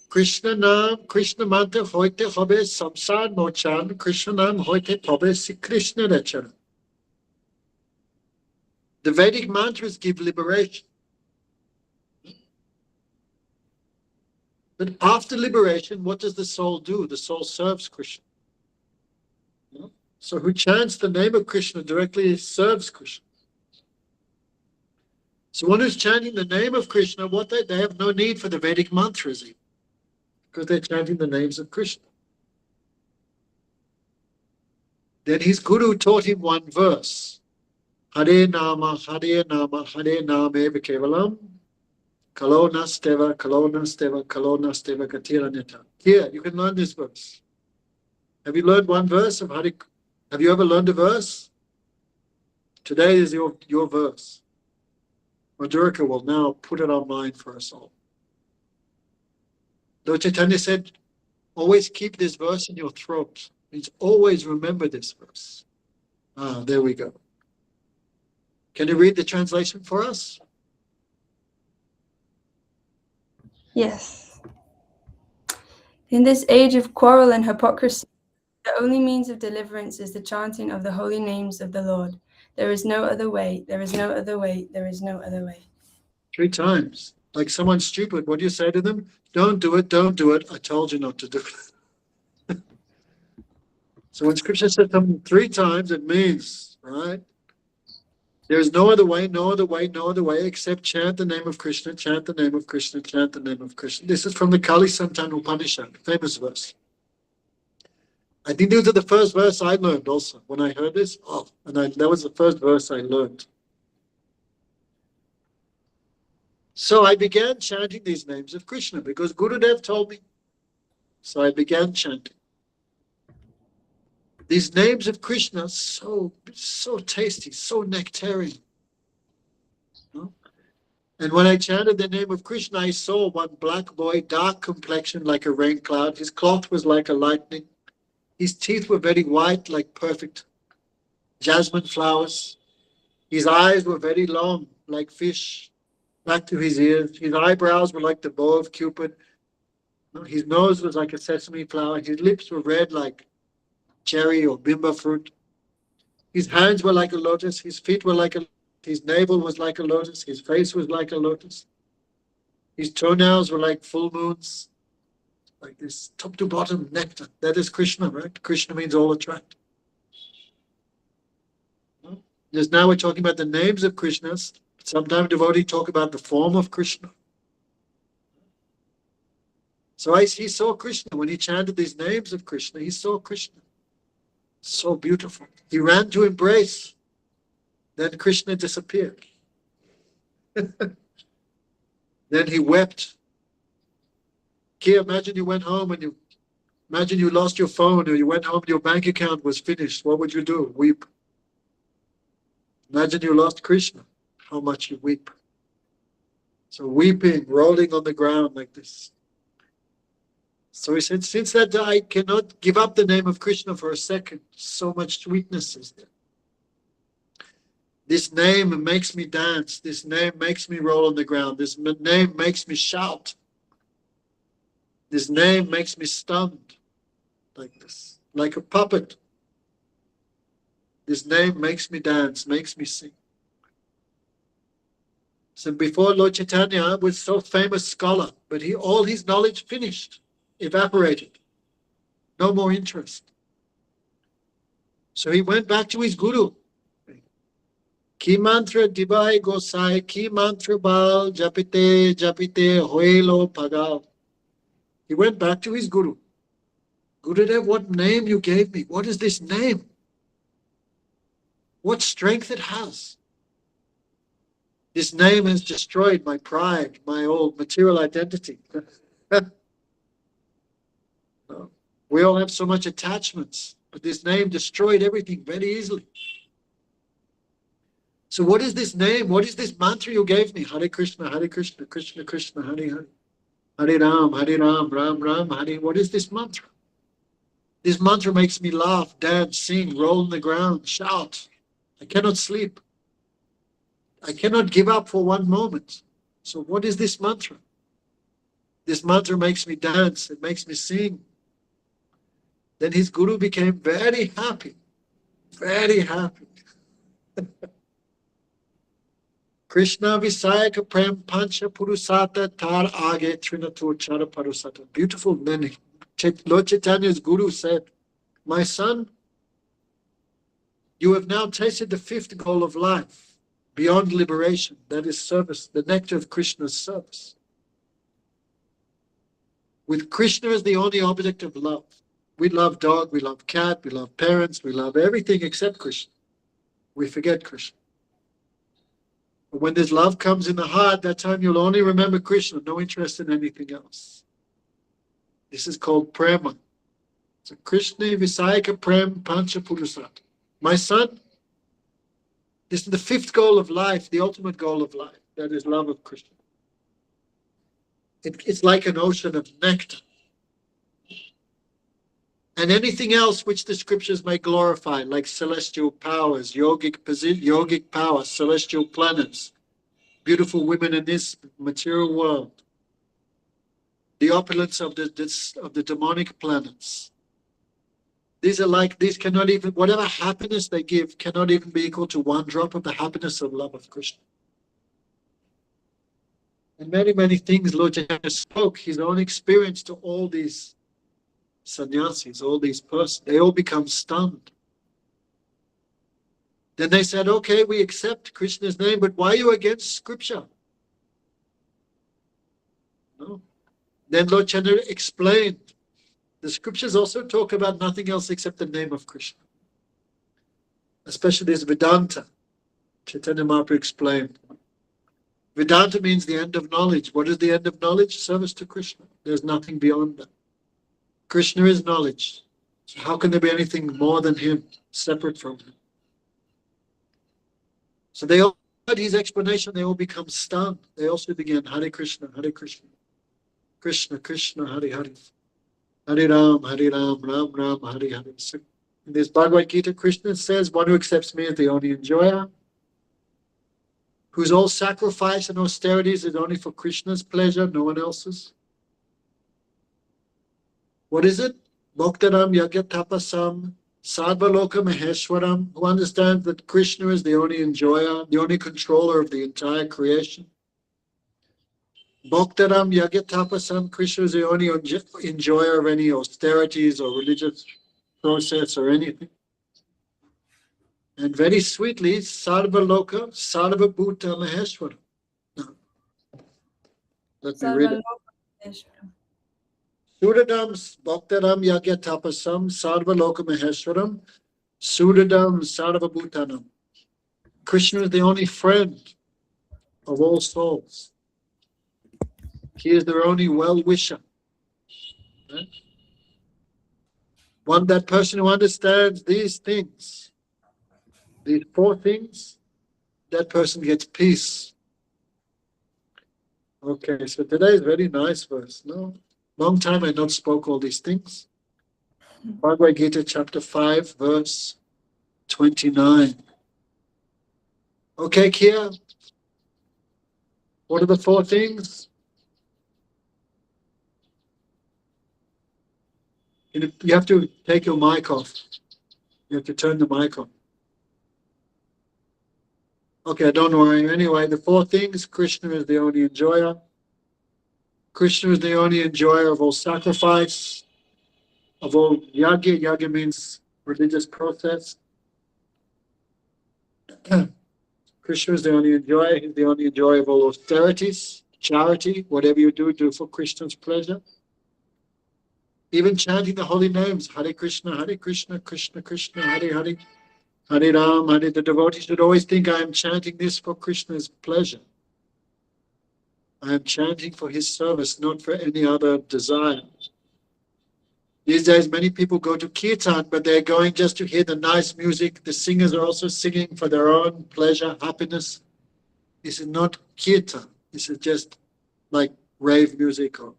[SPEAKER 1] Krishna naam, Krishna mantra hoite hobe samsar mochan, Krishna naam hoite tobe si Krishna rechana. The Vedic mantras give liberation. But after liberation, what does the soul do? The soul serves Krishna. No? So who chants the name of Krishna directly serves Krishna. So one who's chanting the name of Krishna, they have no need for the Vedic mantras even, because they're chanting the names of Krishna. Then his guru taught him one verse. Hare Nama, Hare Nama, Hare Nama Eva Kevalam, Kalona Steva, Kalona Steva, Kalona Steva Katiranyata. Here, you can learn this verse. Have you learned one verse of Hare? Have you ever learned a verse? Today is your verse. Madhurika will now put it online for us all. Lord Chaitanya said, always keep this verse in your throat. Means always remember this verse. Ah, there we go. Can you read the translation for us?
[SPEAKER 5] Yes. In this age of quarrel and hypocrisy, the only means of deliverance is the chanting of the holy names of the Lord. There is no other way, there is no other way, there is no other way. 3
[SPEAKER 1] times. Like someone's stupid, what do you say to them? Don't do it, don't do it. I told you not to do it. So when scripture says something 3 times, it means, right? There's no other way, no other way, no other way, except chant the name of Krishna, chant the name of Krishna, chant the name of Krishna. This is from the Kali Santan Upanishad, famous verse. I think this is the first verse I learned also. When I heard this, that was the first verse I learned. So I began chanting these names of Krishna because Gurudev told me. So I began chanting. These names of Krishna, so tasty, so nectarian. No? And when I chanted the name of Krishna, I saw one black boy, dark complexion like a rain cloud. His cloth was like a lightning. His teeth were very white, like perfect jasmine flowers. His eyes were very long, like fish, back to his ears. His eyebrows were like the bow of Cupid. His nose was like a sesame flower. His lips were red like cherry or bimba fruit. His hands were like a lotus. His feet were like a his navel was like a lotus. His face was like a lotus. His toenails were like full moons, like this top to bottom nectar. That is Krishna, right? Krishna means all attract. Just now we're talking about the names of Krishnas. Sometimes devotees talk about the form of Krishna. So he saw Krishna. When he chanted these names of Krishna, he saw Krishna. So beautiful. He ran to embrace. Then Krishna disappeared. Then he wept. Kia, imagine you went home and imagine you lost your phone, or you went home and your bank account was finished. What would you do? Weep. Imagine you lost Krishna. How much you weep. So weeping, rolling on the ground like this. So he said, since that day, I cannot give up the name of Krishna for a second. So much sweetness is there. This name makes me dance. This name makes me roll on the ground. This name makes me shout. This name makes me stunned like this, like a puppet. This name makes me dance, makes me sing. So before Lord Chaitanya was so famous scholar, but all his knowledge finished, evaporated. No more interest. So he went back to his guru. Ki mantra divai gosai, ki mantra bal, japite, japite, hoelo pagal. He went back to his guru. Gurudev, what name you gave me? What is this name? What strength it has. This name has destroyed my pride, my old material identity. We all have so much attachments, but this name destroyed everything very easily. So what is this name? What is this mantra you gave me? Hare Krishna, Krishna Krishna, Hare Hare. Hare Ram, Ram Ram, Hare. What is this mantra? This mantra makes me laugh, dance, sing, roll on the ground, shout. I cannot sleep. I cannot give up for one moment. So what is this mantra? This mantra makes me dance. It makes me sing. Then his guru became very happy. Very happy. Krishna Visayaka Prem Pancha Purusata Tar Age Trinatur Chara Parusata. Beautiful. Then Lord Chaitanya's guru said, my son, you have now tasted the fifth goal of life, beyond liberation. That is service, the nectar of Krishna's service. With Krishna as the only object of love. We love dog, we love cat, we love parents, we love everything except Krishna. We forget Krishna. But when this love comes in the heart, that time you'll only remember Krishna, no interest in anything else. This is called prema. So Krishna Visayaka Prem Pancha Purusat. My son, this is the fifth goal of life, the ultimate goal of life. That is love of Krishna. It's like an ocean of nectar. And anything else which the scriptures may glorify, like celestial powers, yogic power, celestial planets, beautiful women in this material world, the opulence of the demonic planets. These cannot even, whatever happiness they give cannot even be equal to one drop of the happiness of love of Krishna. And many, many things Lord Chaitanya spoke, his own experience to all these sannyasis, all these persons, they all become stunned. Then they said, okay, we accept Krishna's name, but why are you against scripture? No. Then Lord Chaitanya explained, the scriptures also talk about nothing else except the name of Krishna. Especially this Vedanta. Chaitanya Mahaprabhu explained. Vedanta means the end of knowledge. What is the end of knowledge? Service to Krishna. There's nothing beyond that. Krishna is knowledge. So how can there be anything more than him, separate from him? So they all heard his explanation, they all become stunned. They also began Hare Krishna, Krishna Krishna, Hare Hare, Hare Ram, Ram Ram, Hare Hare. So in this Bhagavad Gita, Krishna says, one who accepts me as the only enjoyer, whose all sacrifice and austerities is only for Krishna's pleasure, no one else's. What is it? Bhaktaram Yagyatapasam Sarvaloka Maheshwaram, who understands that Krishna is the only enjoyer, the only controller of the entire creation. Bhaktaram Yagyatapasam, Krishna is the only enjoyer of any austerities or religious process or anything. And very sweetly, Sarvaloka Sarvabhuta Maheshwaram. Now, let me read it. Sudadam Bhaktaram Yagyatapasam Sarvaloka Maheshwaram Sudadam Sarvabhutanam. Krishna is the only friend of all souls. He is their only well-wisher. Right? That person who understands these things, these four things, that person gets peace. Okay, so today is very nice verse, no? Long time I not spoke all these things. Bhagavad Gita chapter 5, verse 29. Okay, Kia? What are the four things? You have to take your mic off. You have to turn the mic on. Okay, don't worry. Anyway, the four things, Krishna is the only enjoyer. Krishna is the only enjoyer of all sacrifice, of all yagya. Yagya means religious process. Krishna is the only enjoyer. He's the only enjoyer of all austerities, charity. Whatever you do, do for Krishna's pleasure. Even chanting the holy names, Hare Krishna, Krishna Krishna, Hare Hare, Hare Ram, Hare. The devotee should always think, I am chanting this for Krishna's pleasure. I am chanting for his service, not for any other desire. These days, many people go to kirtan, but they're going just to hear the nice music. The singers are also singing for their own pleasure, happiness. This is not kirtan. This is just like rave music, or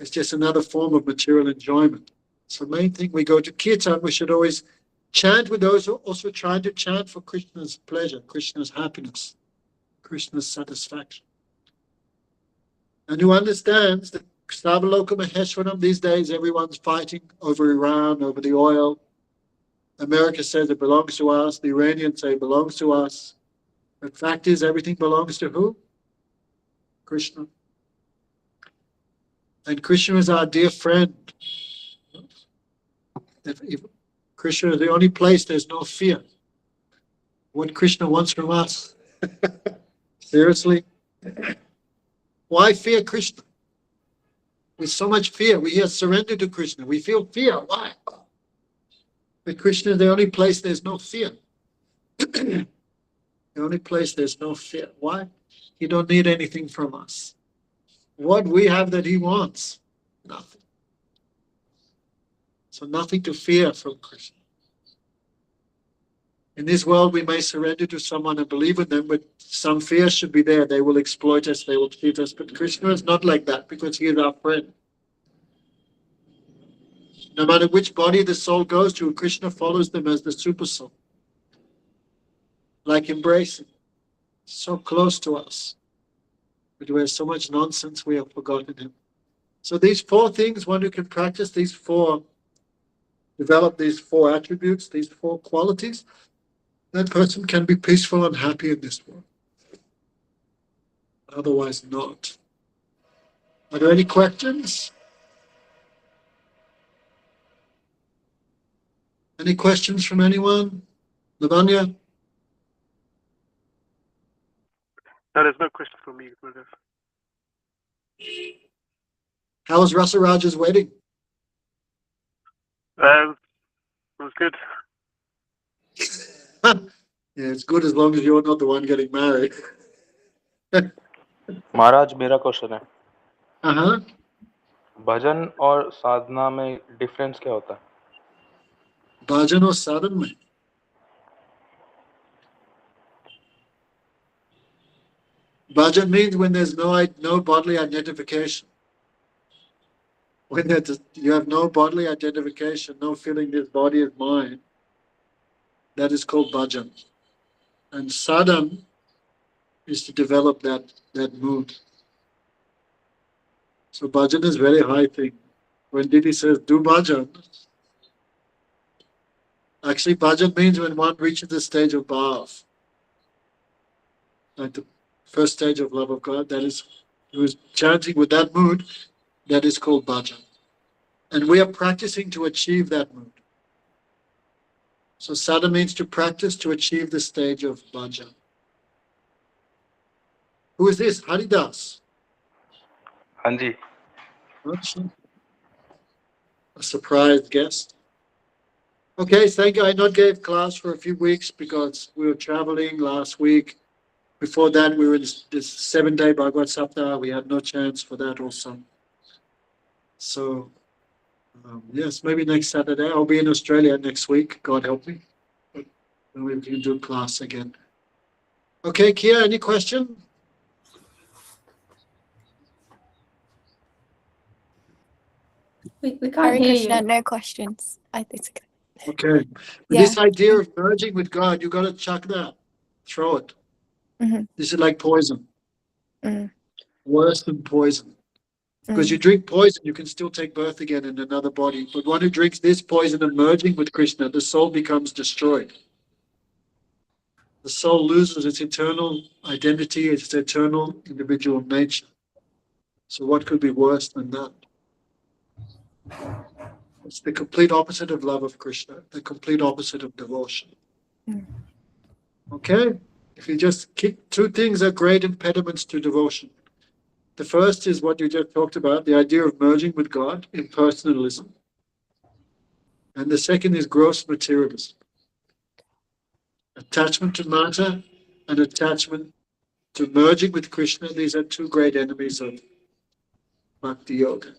[SPEAKER 1] it's just another form of material enjoyment. So the main thing, we go to kirtan, we should always chant with those who are also trying to chant for Krishna's pleasure, Krishna's happiness, Krishna's satisfaction. And who understands that Sarvaloka Maheshwaram, these days everyone's fighting over Iran, over the oil. America says it belongs to us. The Iranians say it belongs to us. The fact is, everything belongs to who? Krishna. And Krishna is our dear friend. If Krishna is the only place there's no fear. What Krishna wants from us. Seriously? Why fear Krishna? With so much fear, we hear surrender to Krishna. We feel fear. Why? But Krishna is the only place there's no fear. The only place there's no fear. Why? He don't need anything from us. What we have that he wants? Nothing. So nothing to fear from Krishna. In this world, we may surrender to someone and believe in them, but some fear should be there. They will exploit us, they will cheat us. But Krishna is not like that, because he is our friend. No matter which body the soul goes to, Krishna follows them as the super soul. Like embracing. So close to us. But we have so much nonsense, we have forgotten him. So these four things, one who can practice these four, develop these four attributes, these four qualities, that person can be peaceful and happy in this world. Otherwise not. Are there any questions? Any questions from anyone? Lavanya?
[SPEAKER 3] No, there's no question for me, Gurudev.
[SPEAKER 1] How was Rasaraja's wedding?
[SPEAKER 3] It was good.
[SPEAKER 1] Yeah, it's good as long as you're not the one getting married.
[SPEAKER 6] महाराज मेरा question है,
[SPEAKER 1] Uh-huh.
[SPEAKER 6] भजन और साधना में difference क्या होता है?
[SPEAKER 1] Bhajan or sadhan mein? Bhajan means when there's no bodily identification. When you have no bodily identification, no feeling this body is mine, that is called bhajan. And sadhan is to develop that mood. So bhajan is very high thing. When Didi says do bhajan, actually bhajan means when one reaches the stage of bhav, like the first stage of love of God, that is, who is chanting with that mood, that is called bhajan. And we are practicing to achieve that mood. So sadhana means to practice to achieve the stage of bhajan. Who is this? Haridas.
[SPEAKER 6] हाँ जी,
[SPEAKER 1] A surprised guest. Okay, thank you. I not gave class for a few weeks because we were traveling last week. Before that, we were in this 7-day Bhagavad Saptah. We had no chance for that also. So, yes, maybe next Saturday. I'll be in Australia next week. God help me. And we can do class again. Okay, Kia, any question?
[SPEAKER 5] We can't
[SPEAKER 2] Hare
[SPEAKER 5] hear
[SPEAKER 2] Krishna,
[SPEAKER 5] you.
[SPEAKER 2] no questions. It's okay.
[SPEAKER 1] Okay.
[SPEAKER 2] Yeah.
[SPEAKER 1] This idea of merging with God, you got to chuck that. Throw it.
[SPEAKER 2] Mhm.
[SPEAKER 1] This is like poison.
[SPEAKER 2] Mm.
[SPEAKER 1] Worse than poison. Because you drink poison, you can still take birth again in another body. But one who drinks this poison and merging with Krishna, the soul becomes destroyed. The soul loses its eternal identity, its eternal individual nature. So what could be worse than that? It's the complete opposite of love of Krishna, the complete opposite of devotion.
[SPEAKER 2] Mm.
[SPEAKER 1] Okay? If you just keep, two things are great impediments to devotion. The first is what you just talked about, the idea of merging with God, impersonalism. And the second is gross materialism. Attachment to matter and attachment to merging with Krishna, these are two great enemies of Bhakti Yoga.